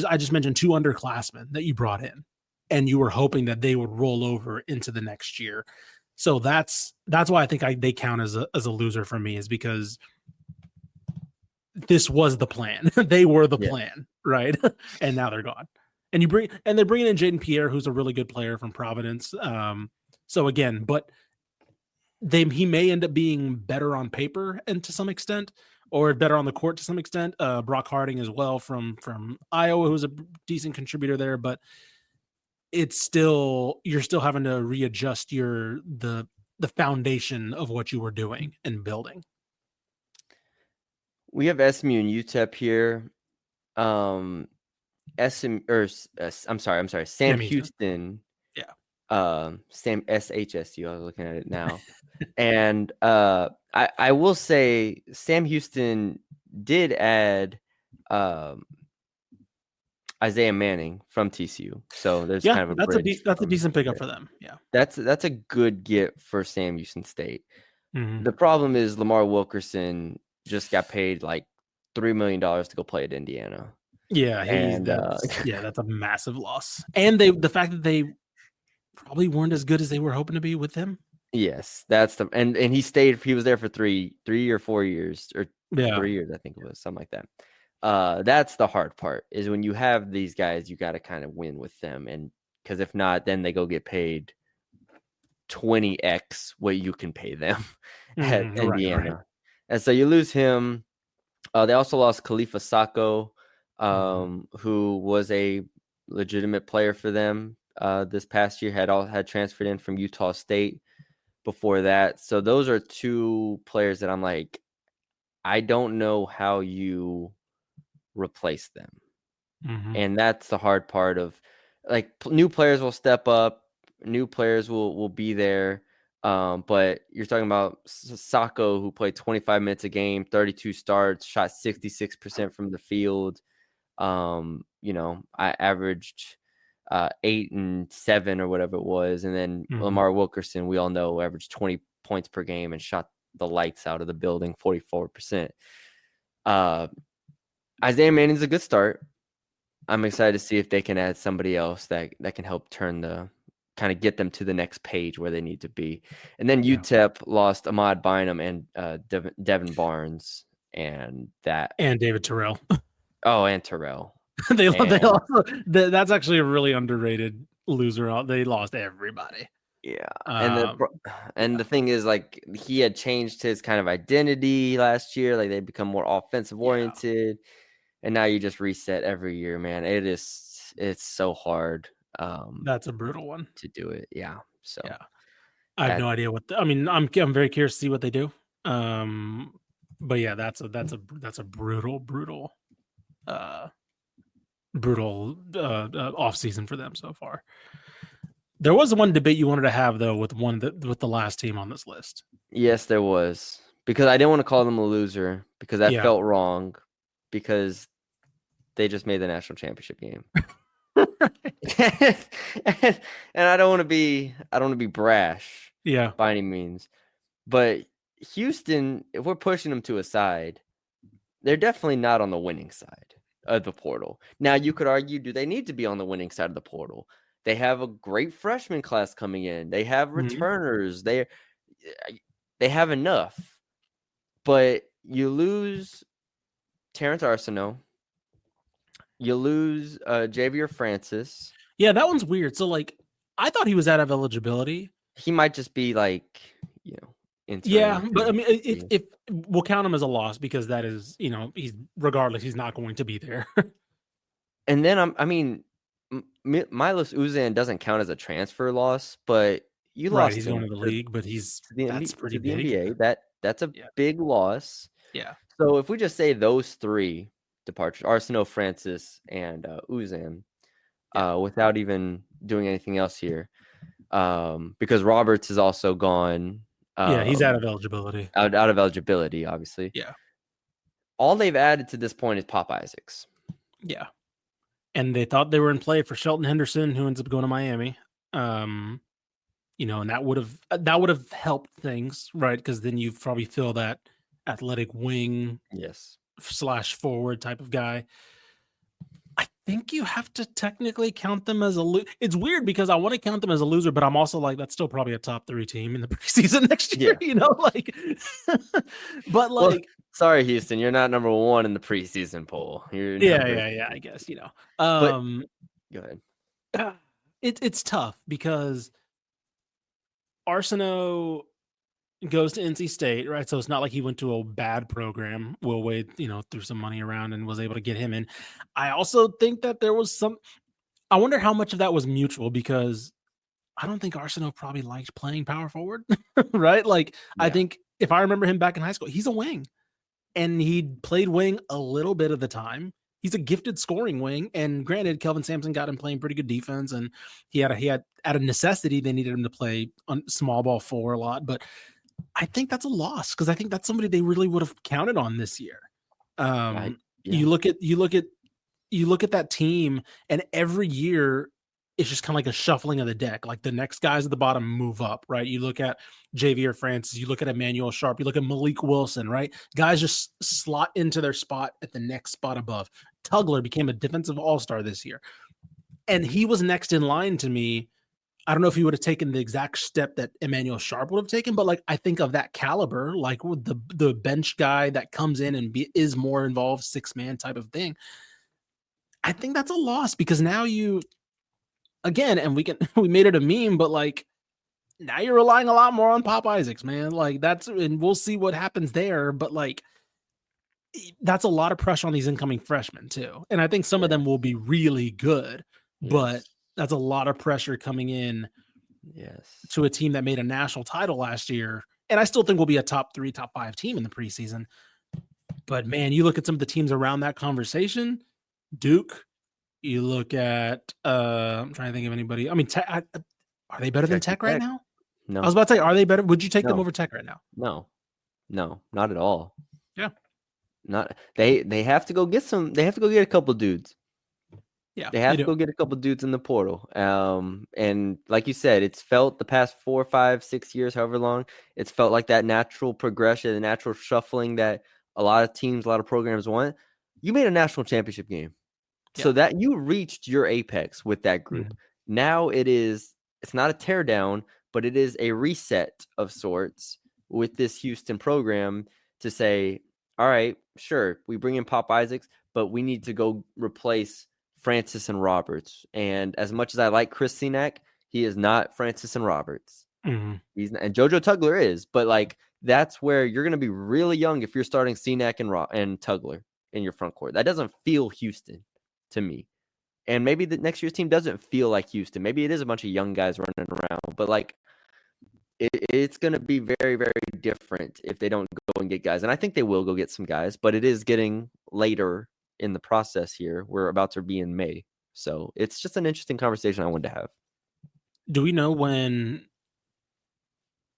I just mentioned 2 underclassmen that you brought in, and you were hoping that they would roll over into the next year. So that's why I think they count as a loser for me, is because this was the plan. They were the Yeah. plan, right? And now they're gone. And they're bringing in Jaden Pierre, who's a really good player from Providence. So again, but he may end up being better on paper and to some extent, or better on the court to some extent. Brock Harding as well from Iowa, who's a decent contributor there, but you're still having to readjust the foundation of what you were doing and building. We have SMU and UTEP here. I'm sorry, Sam Houston. Yeah. Sam SHSU. I was looking at it now. And I will say Sam Houston did add Isaiah Manning from TCU. So there's kind of a bridge. That's a decent pickup for them. Yeah. That's a good get for Sam Houston State. Mm-hmm. The problem is Lamar Wilkerson just got paid like $3 million to go play at Indiana. Yeah, that's a massive loss. And the fact that they probably weren't as good as they were hoping to be with him. Yes, that's and he stayed. He was there for three or 4 years, or 3 years, I think it was, something like that. That's the hard part, is when you have these guys, you got to kind of win with them, and because if not, then they go get paid 20x what you can pay them at Indiana. Right. And so you lose him. They also lost Khalifa Sacco, who was a legitimate player for them this past year. Had transferred in from Utah State before that. So those are 2 players that I'm like, I don't know how you replace them. And that's the hard part of, like, new players will step up, new players will be there. But you're talking about Sacco, who played 25 minutes a game, 32 starts, shot 66% from the field. I averaged 8 and 7 or whatever it was. And then Lamar Wilkerson, we all know, averaged 20 points per game and shot the lights out of the building, 44%. Isaiah Manning's a good start. I'm excited to see if they can add somebody else that can help kind of get them to the next page where they need to be. And then UTEP lost Ahmad Bynum and Devin Barnes and David Terrell. Oh, and Terrell. they also, that's actually a really underrated loser. They lost everybody. Yeah. And the thing is, like, he had changed his kind of identity last year. Like, they become more offensive oriented. And now you just reset every year, man. It's so hard. That's a brutal one to do it. Yeah. So I have no idea I'm very curious to see what they do. But yeah, that's a brutal off season for them so far. There was one debate you wanted to have though with the last team on this list. Yes, there was. Because I didn't want to call them a loser because that Yeah. felt wrong because they just made the national championship game. and, and I don't want to be brash Yeah. by any means. But Houston, if we're pushing them to a side, they're definitely not on the winning side of the portal. Now, you could argue, do they need to be on the winning side of the portal? They have a great freshman class coming in. They have returners. They have enough. But you lose Terrence Arsenault. You lose Javier Francis. Yeah, that one's weird. So like I thought he was out of eligibility. He might just be like, Yeah, interning. but I mean, if we'll count him as a loss because that is, he's regardless, he's not going to be there. And then Milos Uzan doesn't count as a transfer loss, but you Right, lost he's going him to the league, but that's pretty to the big. NBA. That's a Yeah. big loss. Yeah. So if we just say those three departures, Arsenault, Francis, and Uzan, without even doing anything else here, because Roberts is also gone. Yeah, he's out of eligibility. Out of eligibility, obviously. Yeah. All they've added to this point is Pop Isaacs. Yeah. And they thought they were in play for Shelton Henderson, who ends up going to Miami. And that would have helped things, right? Because then you probably fill that athletic wing Yes. / forward type of guy. I think you have to technically count them as a loser. It's weird because I want to count them as a loser, but I'm also like, that's still probably a top 3 team in the preseason next year, but well, sorry, Houston, you're not number 1 in the preseason poll. Yeah, I guess, But go ahead. It's tough because Arsenault goes to NC State, right? So it's not like he went to a bad program. Will Wade, threw some money around and was able to get him in. I also think that there was I wonder how much of that was mutual because I don't think Arsenault probably liked playing power forward, right? Like, yeah. I think if I remember him back in high school, he's a wing and he played wing a little bit of the time. He's a gifted scoring wing. And granted, Kelvin Sampson got him playing pretty good defense. And he had out of necessity, they needed him to play on small ball 4 a lot. But I think that's a loss because I think that's somebody they really would have counted on this year. Right. Yeah. You look at that team, and every year it's just kind of like a shuffling of the deck. Like the next guys at the bottom move up, right? You look at Javier Francis, you look at Emmanuel Sharp, you look at Malik Wilson, right? Guys just slot into their spot at the next spot above. Tugler became a defensive all-star this year, and he was next in line to me. I don't know if he would have taken the exact step that Emmanuel Sharp would have taken, but like I think of that caliber, like with the bench guy that comes in and is more involved, 6-man type of thing. I think that's a loss because now and we made it a meme, but like now you're relying a lot more on Pop Isaacs, man. Like and we'll see what happens there, but like that's a lot of pressure on these incoming freshmen too. And I think some of them will be really good, but that's a lot of pressure coming in to a team that made a national title last year. And I still think we'll be a top 3, top 5 team in the preseason. But man, you look at some of the teams around that conversation, Duke, you look at, I'm trying to think of anybody. I mean, are they better than Tech right now? No. I was about to say, are they better? Would you take them over Tech right now? No, not at all. Yeah. They have to go get they have to go get a couple dudes. Yeah. They have to go get a couple dudes in the portal. And like you said, it's felt the past 4, 5, 6 years, however long, it's felt like that natural progression, the natural shuffling that a lot of teams, a lot of programs want. You made a national championship game. Yeah. So that you reached your apex with that group. Mm-hmm. Now it's not a teardown, but it is a reset of sorts with this Houston program to say, all right, sure, we bring in Pop Isaacs, but we need to go replace Francis and Roberts. And as much as I like Chris Senack, he is not Francis and Roberts. Mm-hmm. He's not, and JoJo Tugler is, but like that's where you're going to be really young if you're starting Senack and Tugler in your front court. That doesn't feel Houston to me. And maybe the next year's team doesn't feel like Houston. Maybe it is a bunch of young guys running around, but like it's going to be very, very different if they don't go and get guys. And I think they will go get some guys, but it is getting later in the process here. We're about to be in May. So it's just an interesting conversation I wanted to have. Do we know when?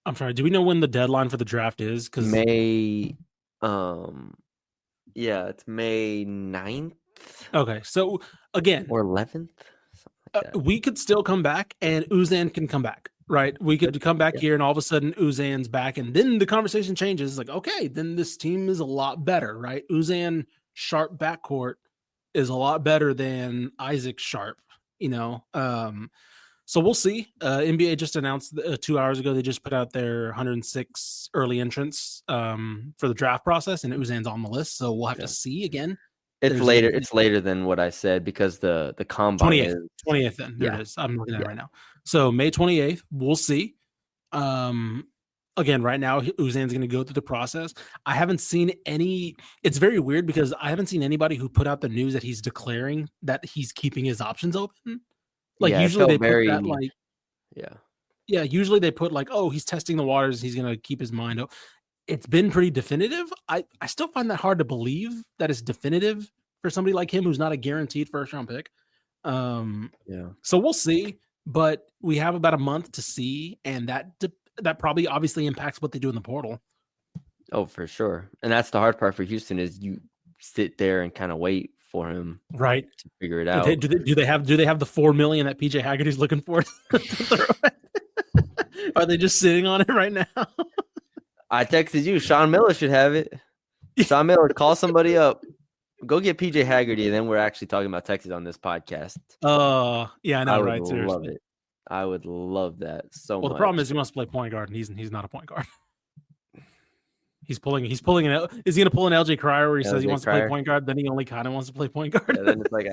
I'm sorry. Do we know when the deadline for the draft is? Because May, um, yeah, it's May 9th okay, so again, or 11th, something like that. we could still come back, and Uzan can come back, right? We could come back Yeah, here, and all of a sudden Uzan's back, and then the conversation changes. It's like, okay, then this team is a lot better, right? Uzan Sharp backcourt is a lot better than Isaac Sharp, you know. So we'll see. NBA just announced 2 hours ago they just put out their 106 early entrants for the draft process, and Uzan's on the list. So we'll have to yeah. see again. It's There's later. an It's later than what I said because the combine 28th, is 28th. Then there yeah, it is. I'm looking at it yeah, right now. So May 28th, we'll see. Um, again, right now Uzan's going to go through the process. I haven't seen any. It's very weird because I haven't seen anybody who put out the news that he's declaring that he's keeping his options open. Like yeah. It usually felt they put that very like yeah. yeah, usually they put like, oh, he's testing the waters, he's gonna keep his mind open. It's been pretty definitive. I still find that hard to believe that it's definitive for somebody like him who's not a guaranteed first round pick. Um, Yeah. so we'll see, but we have about a month to see, and that probably obviously impacts what they do in the portal. Oh, for sure. And that's the hard part for Houston is you sit there and kind of wait for him Right. to figure it Do they, out. do they, do they have the 4 million that PJ Haggerty's looking for to throw at? Are they just sitting on it right now? I texted you. Sean Miller should have it. Sean Miller, call somebody up. Go get PJ Haggerty, and then we're actually talking about Texas on this podcast. Yeah, I I know, would right? love Seriously. it. I would love that so Well, the problem much. is he wants to play point guard, and he's not a point guard. He's pulling an. Is he going to pull an LJ Cryer where he says he LJ wants to play Cryer. point guard, then he only kind of wants to play point guard? Yeah, then it's like,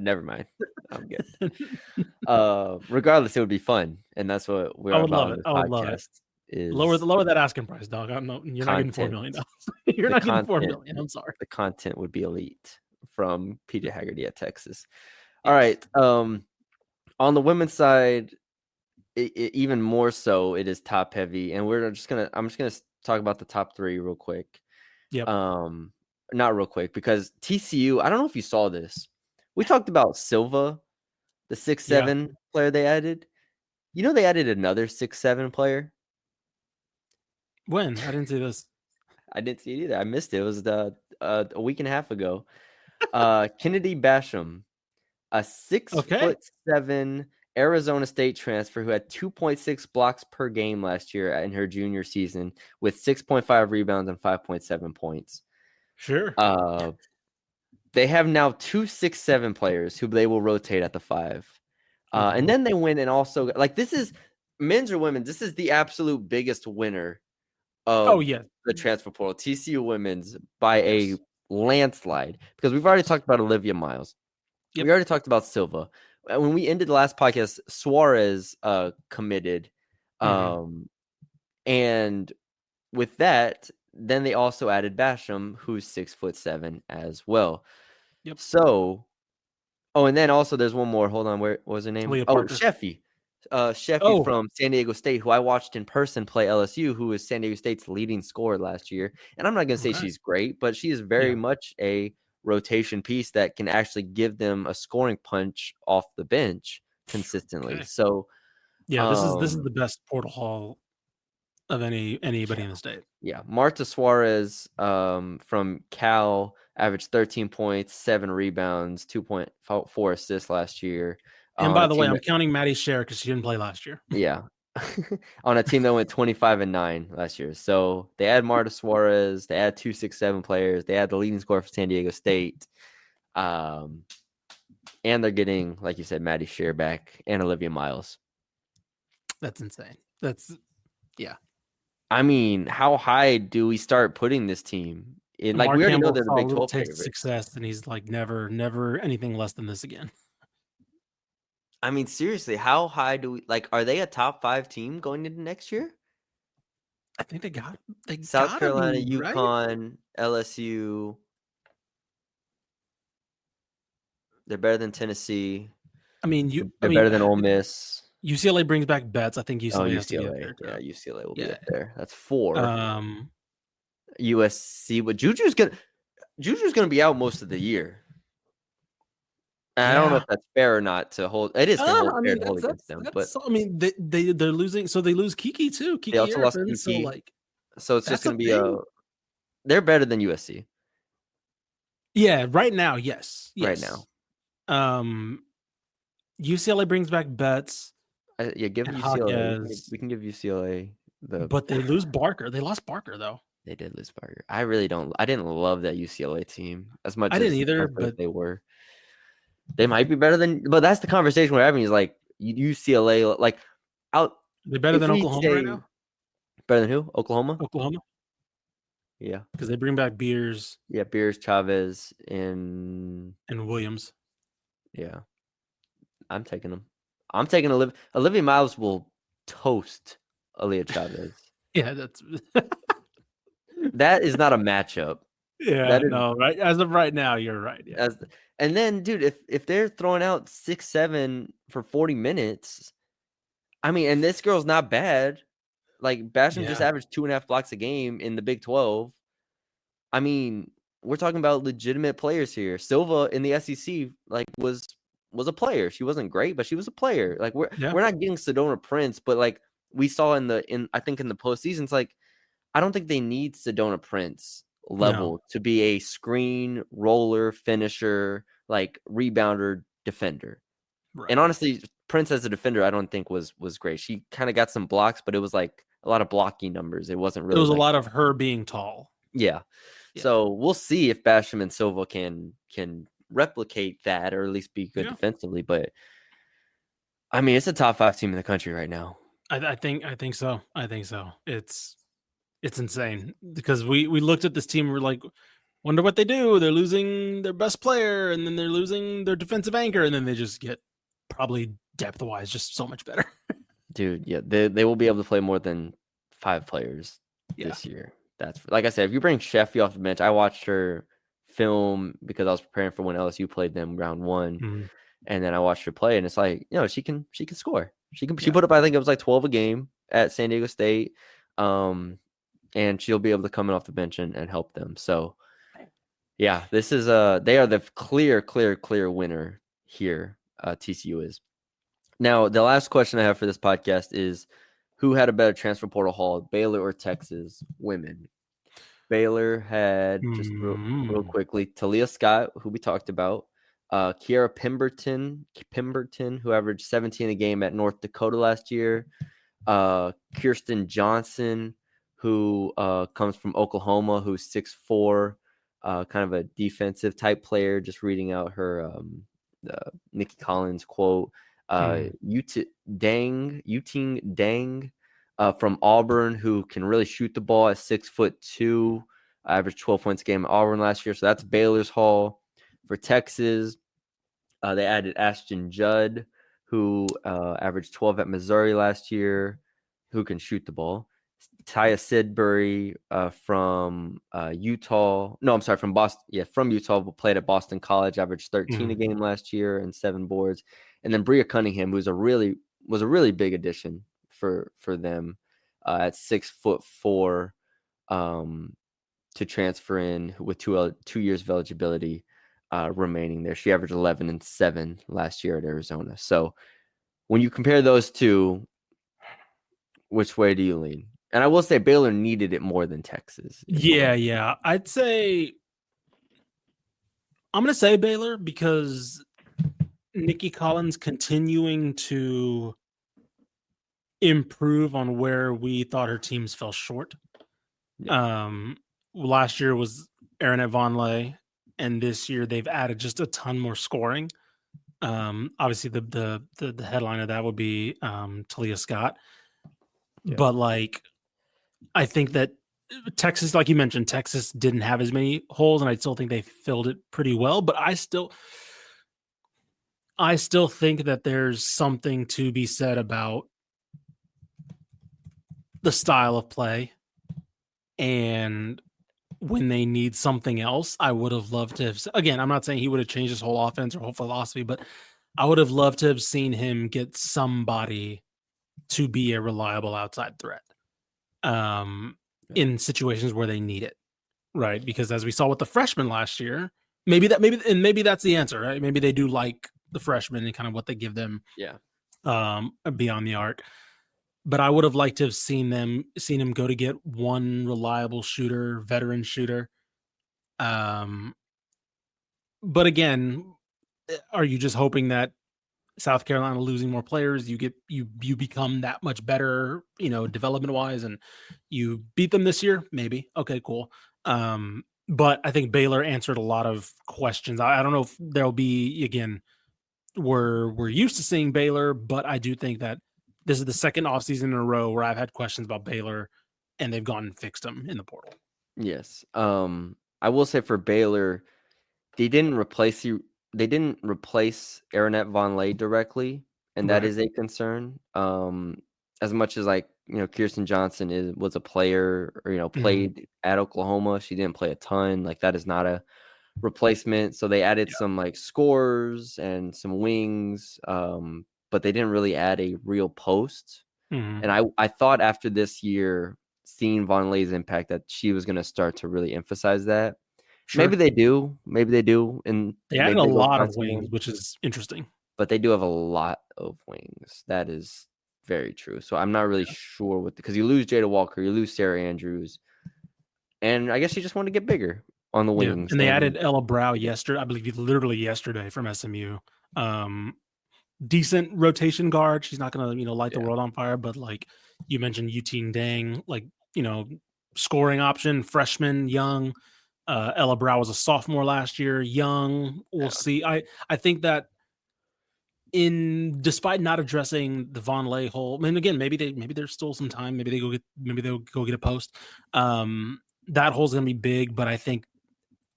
never mind. I'm good. Regardless, it would be fun, and that's what we're I would about love on it. this I would love it. podcast. Is Lower that asking price, dog. I'm no, you're not getting $4 content. million. You're The not getting 4 content. million. I'm sorry. The content would be elite from PJ Haggerty at Texas. All Yes. right. On the women's side, even more so, it is top heavy, and I'm just gonna talk about the top three real quick. Yep. Not real quick because TCU. I don't know if you saw this. We talked about Silva, the 6'7" player they added. You know they added another 6'7" player. When? I didn't see this. I didn't see it either. I missed it. It was a week and a half ago. Kennedy Basham, a 6'7" Arizona State transfer who had 2.6 blocks per game last year in her junior season with 6.5 rebounds and 5.7 points. Sure. They have now 2 6'7" players who they will rotate at the 5. And then they win and also like this is men's or women. This is the absolute biggest winner of the transfer portal. TCU women's by a landslide because we've already talked about Olivia Miles. Yep. We already talked about Silva. When we ended the last podcast, Suarez committed. And with that, then they also added Basham, who's 6'7" as well. Yep. So, and then also there's one more. Hold on, what was her name? Sheffy. Sheffy from San Diego State, who I watched in person play LSU, who is San Diego State's leading scorer last year. And I'm not going to say she's great, but she is very much a rotation piece that can actually give them a scoring punch off the bench consistently. Okay. So, this is the best portal haul of anybody in the state. Yeah, Marta Suarez from Cal averaged 13 points, 7 rebounds, 2.4 assists last year. And by the way, I'm counting Maddie's share because she didn't play last year. Yeah. On a team that went 25-9 last year. So they add Marta Suarez, they add 2 6'7" players, they add the leading scorer for San Diego State. And they're getting, like you said, Maddie Shear back and Olivia Miles. That's insane. Yeah. I mean, how high do we start putting this team? We already know they're the Big 12 favorite. Success, and he's like never anything less than this again. I mean, seriously, how high do we are they a top 5 team going into next year? I think they South Carolina, UConn, right? LSU. They're better than Tennessee. I mean, they're better than Ole Miss. UCLA brings back Betts. I think UCLA has to be up there. Yeah, UCLA will be up there. That's 4. USC, but Juju's gonna be out most of the year. And I don't know Yeah. if that's fair or not to hold. It is fair I mean, to hold that's against that's them, but that's. I mean, they're losing. So they lose Kiki too. they Kiki also lost Harrison. So Kiki, like, so it's just that's a going to be a. thing. They're better than USC Yeah. Right now, yes, right now. yes. Um, UCLA brings back Betts Yeah, give and UCLA. Jaquez, We can give UCLA the. but they lose Barker. They lost Barker though. They did lose Barker. I really don't. I didn't love that UCLA team as much I didn't as either, comfort but they were. They might be better than, but that's the conversation we're having. Is like UCLA, like out. they're better If than we Oklahoma right say now. better than who? Oklahoma. Oklahoma, Yeah, because they bring back Beers yeah. Beers, Chavez, and and Williams. yeah, I'm taking them. I'm taking Olivia. Olivia Miles will toast Aaliyah Chavez. Yeah, that's That is not a matchup. yeah. That is No, right as of right now, you're right. Yeah, as and then, dude, if they're throwing out 6-7 for 40 minutes, I mean, and this girl's not bad. Like Basham just yeah, averaged 2.5 blocks a game in the Big 12. I mean, we're talking about legitimate players here. Silva in the SEC like was a player. She wasn't great, but she was a player. Like yeah. we're not getting Sedona Prince, but like we saw in I think in the postseason, it's like I don't think they need Sedona Prince No, level to be a screen roller finisher, like rebounder defender. And right. honestly, Prince as a defender, I don't think was great. She kind of got some blocks, but it was like a lot of blocking numbers. It wasn't It really was a like lot of her being tall. yeah. Yeah, So we'll see if Basham and Silva can replicate that or at least be good yeah. defensively. But I mean, it's a top 5 team in the country right now. I think so. I think so. It's insane because we looked at this team. And we're like, wonder what they do. They're losing their best player, and then they're losing their defensive anchor, and then they just get probably depth wise just so much better. Dude, yeah, they will be able to play more than 5 players Yeah. this year. That's like I said, if you bring Sheffy off the bench, I watched her film because I was preparing for when LSU played them round 1, Mhm. and then I watched her play, and it's like, she can score. She Yeah. put up, I think it was like 12 a game at San Diego State. And she'll be able to come in off the bench and help them. So yeah, this is they are the clear winner here. TCU is. Now, the last question I have for this podcast is who had a better transfer portal haul, Baylor or Texas women? Baylor had just real quickly Talia Scott, who we talked about, Kiara Pemberton, who averaged 17 a game at North Dakota last year, Kirsten Johnson, who comes from Oklahoma, who's 6'4", kind of a defensive type player. Just reading out her Nikki Collins quote. Yuting Dang from Auburn, who can really shoot the ball at 6'2", averaged 12 points a game at Auburn last year. So that's Baylor's haul. For Texas, they added Ashton Judd, who averaged 12 at Missouri last year, who can shoot the ball. Taya Sidbury from Utah. No, I'm sorry, from Boston. Yeah, from Utah, but played at Boston College, averaged 13 a game last year and 7 boards. And then Bria Cunningham, who's was a really big addition for them at 6'4", to transfer in with 2 years of eligibility remaining there. She averaged 11 and 7 last year at Arizona. So when you compare those two, which way do you lean? And I will say Baylor needed it more than Texas. Yeah. I'd say I'm gonna say Baylor because Nikki Collins continuing to improve on where we thought her teams fell short. Yeah. Last year was Aaron Vonleh, and this year they've added just a ton more scoring. Obviously the headline of that would be Talia Scott, but like I think that Texas, like you mentioned, Texas didn't have as many holes, and I still think they filled it pretty well. But I still think that there's something to be said about the style of play, and when they need something else, I would have loved to have. Again, I'm not saying he would have changed his whole offense or whole philosophy, but I would have loved to have seen him get somebody to be a reliable outside threat in situations where they need it, right? Because as we saw with the freshmen last year, maybe that's the answer, right? Maybe they do like the freshmen and kind of what they give them Yeah. beyond the arc. But I would have liked to have seen him go to get one reliable shooter, veteran shooter. But again, are you just hoping that South Carolina losing more players, you become that much better, development wise, and you beat them this year? Maybe. Okay, cool. But I think Baylor answered a lot of questions. I don't know if there'll be, again, we're used to seeing Baylor, but I do think that this is the second offseason in a row where I've had questions about Baylor, and they've gone and fixed them in the portal. Yes. I will say for Baylor, they didn't replace Aaronette Von Lay directly, and that Right. is a concern. As much as Kirsten Johnson was a player or played at Oklahoma, she didn't play a ton. Like that is not a replacement. So they added some like scores and some wings, but they didn't really add a real post. Mm-hmm. And I thought after this year, seeing Von Lay's impact, that she was going to start to really emphasize that. Sure. Maybe they do, and They added maybe a they go lot find of wings, someone, which is interesting. but they do have a lot of wings. That is very true. So I'm not really sure because you lose Jada Walker, you lose Sarah Andrews, and I guess you just want to get bigger on the Yeah, wings. and they And added Ella Brow yesterday, I believe, literally yesterday from SMU. Decent rotation guard. She's not gonna, light the world on fire, but like you mentioned, Yuting Dang, like scoring option, freshman, young. Ella Brow was a sophomore last year, young. We'll see. I think that despite not addressing the Von Lay hole, I mean, again, maybe there's still some time. Maybe they'll go get a post. That hole's gonna be big, but I think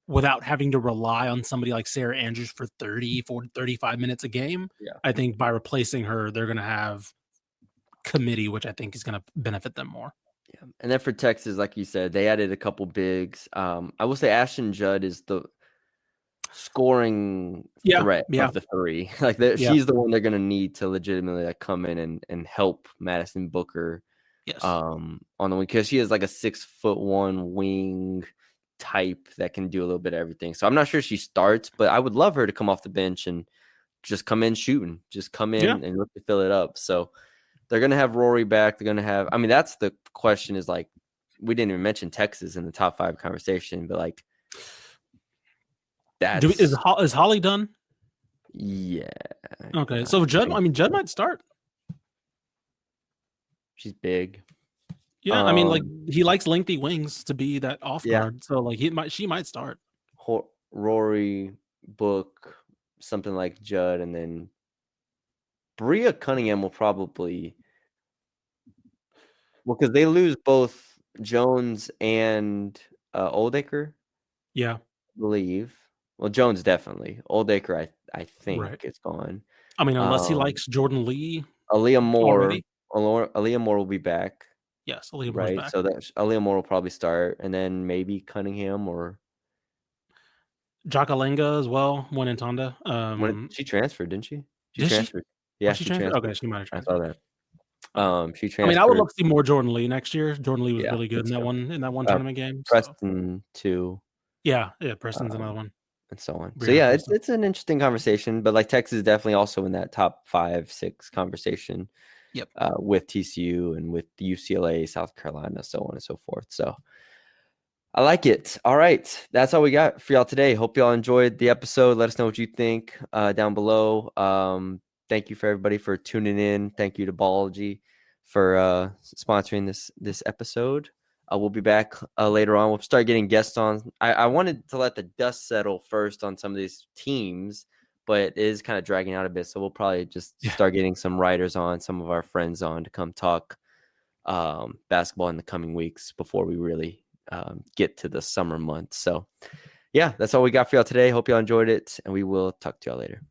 without having to rely on somebody like Sarah Andrews for 30, 40, 35 minutes a game, I think by replacing her, they're going to have committee, which I think is going to benefit them more. Yeah. And then for Texas, like you said, they added a couple bigs. I will say Ashton Judd is the scoring threat of the three. Like she's the one they're going to need to legitimately come in and help Madison Booker on the wing, because she is like a 6'1" wing type that can do a little bit of everything. So I'm not sure she starts, but I would love her to come off the bench and just come in shooting, just come in and look to fill it up. So they're going to have Rory back. They're going to have, I mean, that's the question is like, we didn't even mention Texas in the top 5 conversation, but like, is Holly done? Yeah. Okay. So Judd might start. She's big. Yeah. I mean, like he likes lengthy wings to be that off guard. So like she might start. Rory, Book, something like Judd, and then Bria Cunningham will probably, because they lose both Jones and Oldacre. Yeah. I believe. Well, Jones definitely. Oldacre, I think is gone. I mean, unless he likes Jordan Lee. Aaliyah Moore. Already. Aaliyah Moore will be back. Yes, Aaliyah Moore's back. So that Aaliyah Moore will probably start, and then maybe Cunningham or Jakalenga as well. One in Tonda. She transferred, didn't she? Did transferred. She? Yeah, she transferred. Okay, she might have transferred. I saw that. She transferred. I mean, I would love to see more Jordan Lee next year. Jordan Lee was really good in that one tournament game. Preston too. Yeah, Preston's another one. And so on. So yeah, Preston. it's an interesting conversation, but like Texas is definitely also in that top 5, 6 conversation. Yep. With TCU and with UCLA, South Carolina, so on and so forth. So I like it. All right. That's all we got for y'all today. Hope y'all enjoyed the episode. Let us know what you think down below. Thank you for everybody for tuning in. Thank you to Ballology for sponsoring this episode. We'll be back later on. We'll start getting guests on. I wanted to let the dust settle first on some of these teams, but it is kind of dragging out a bit. So we'll probably just start getting some writers on, some of our friends on to come talk basketball in the coming weeks before we really get to the summer months. So yeah, that's all we got for y'all today. Hope y'all enjoyed it, and we will talk to y'all later.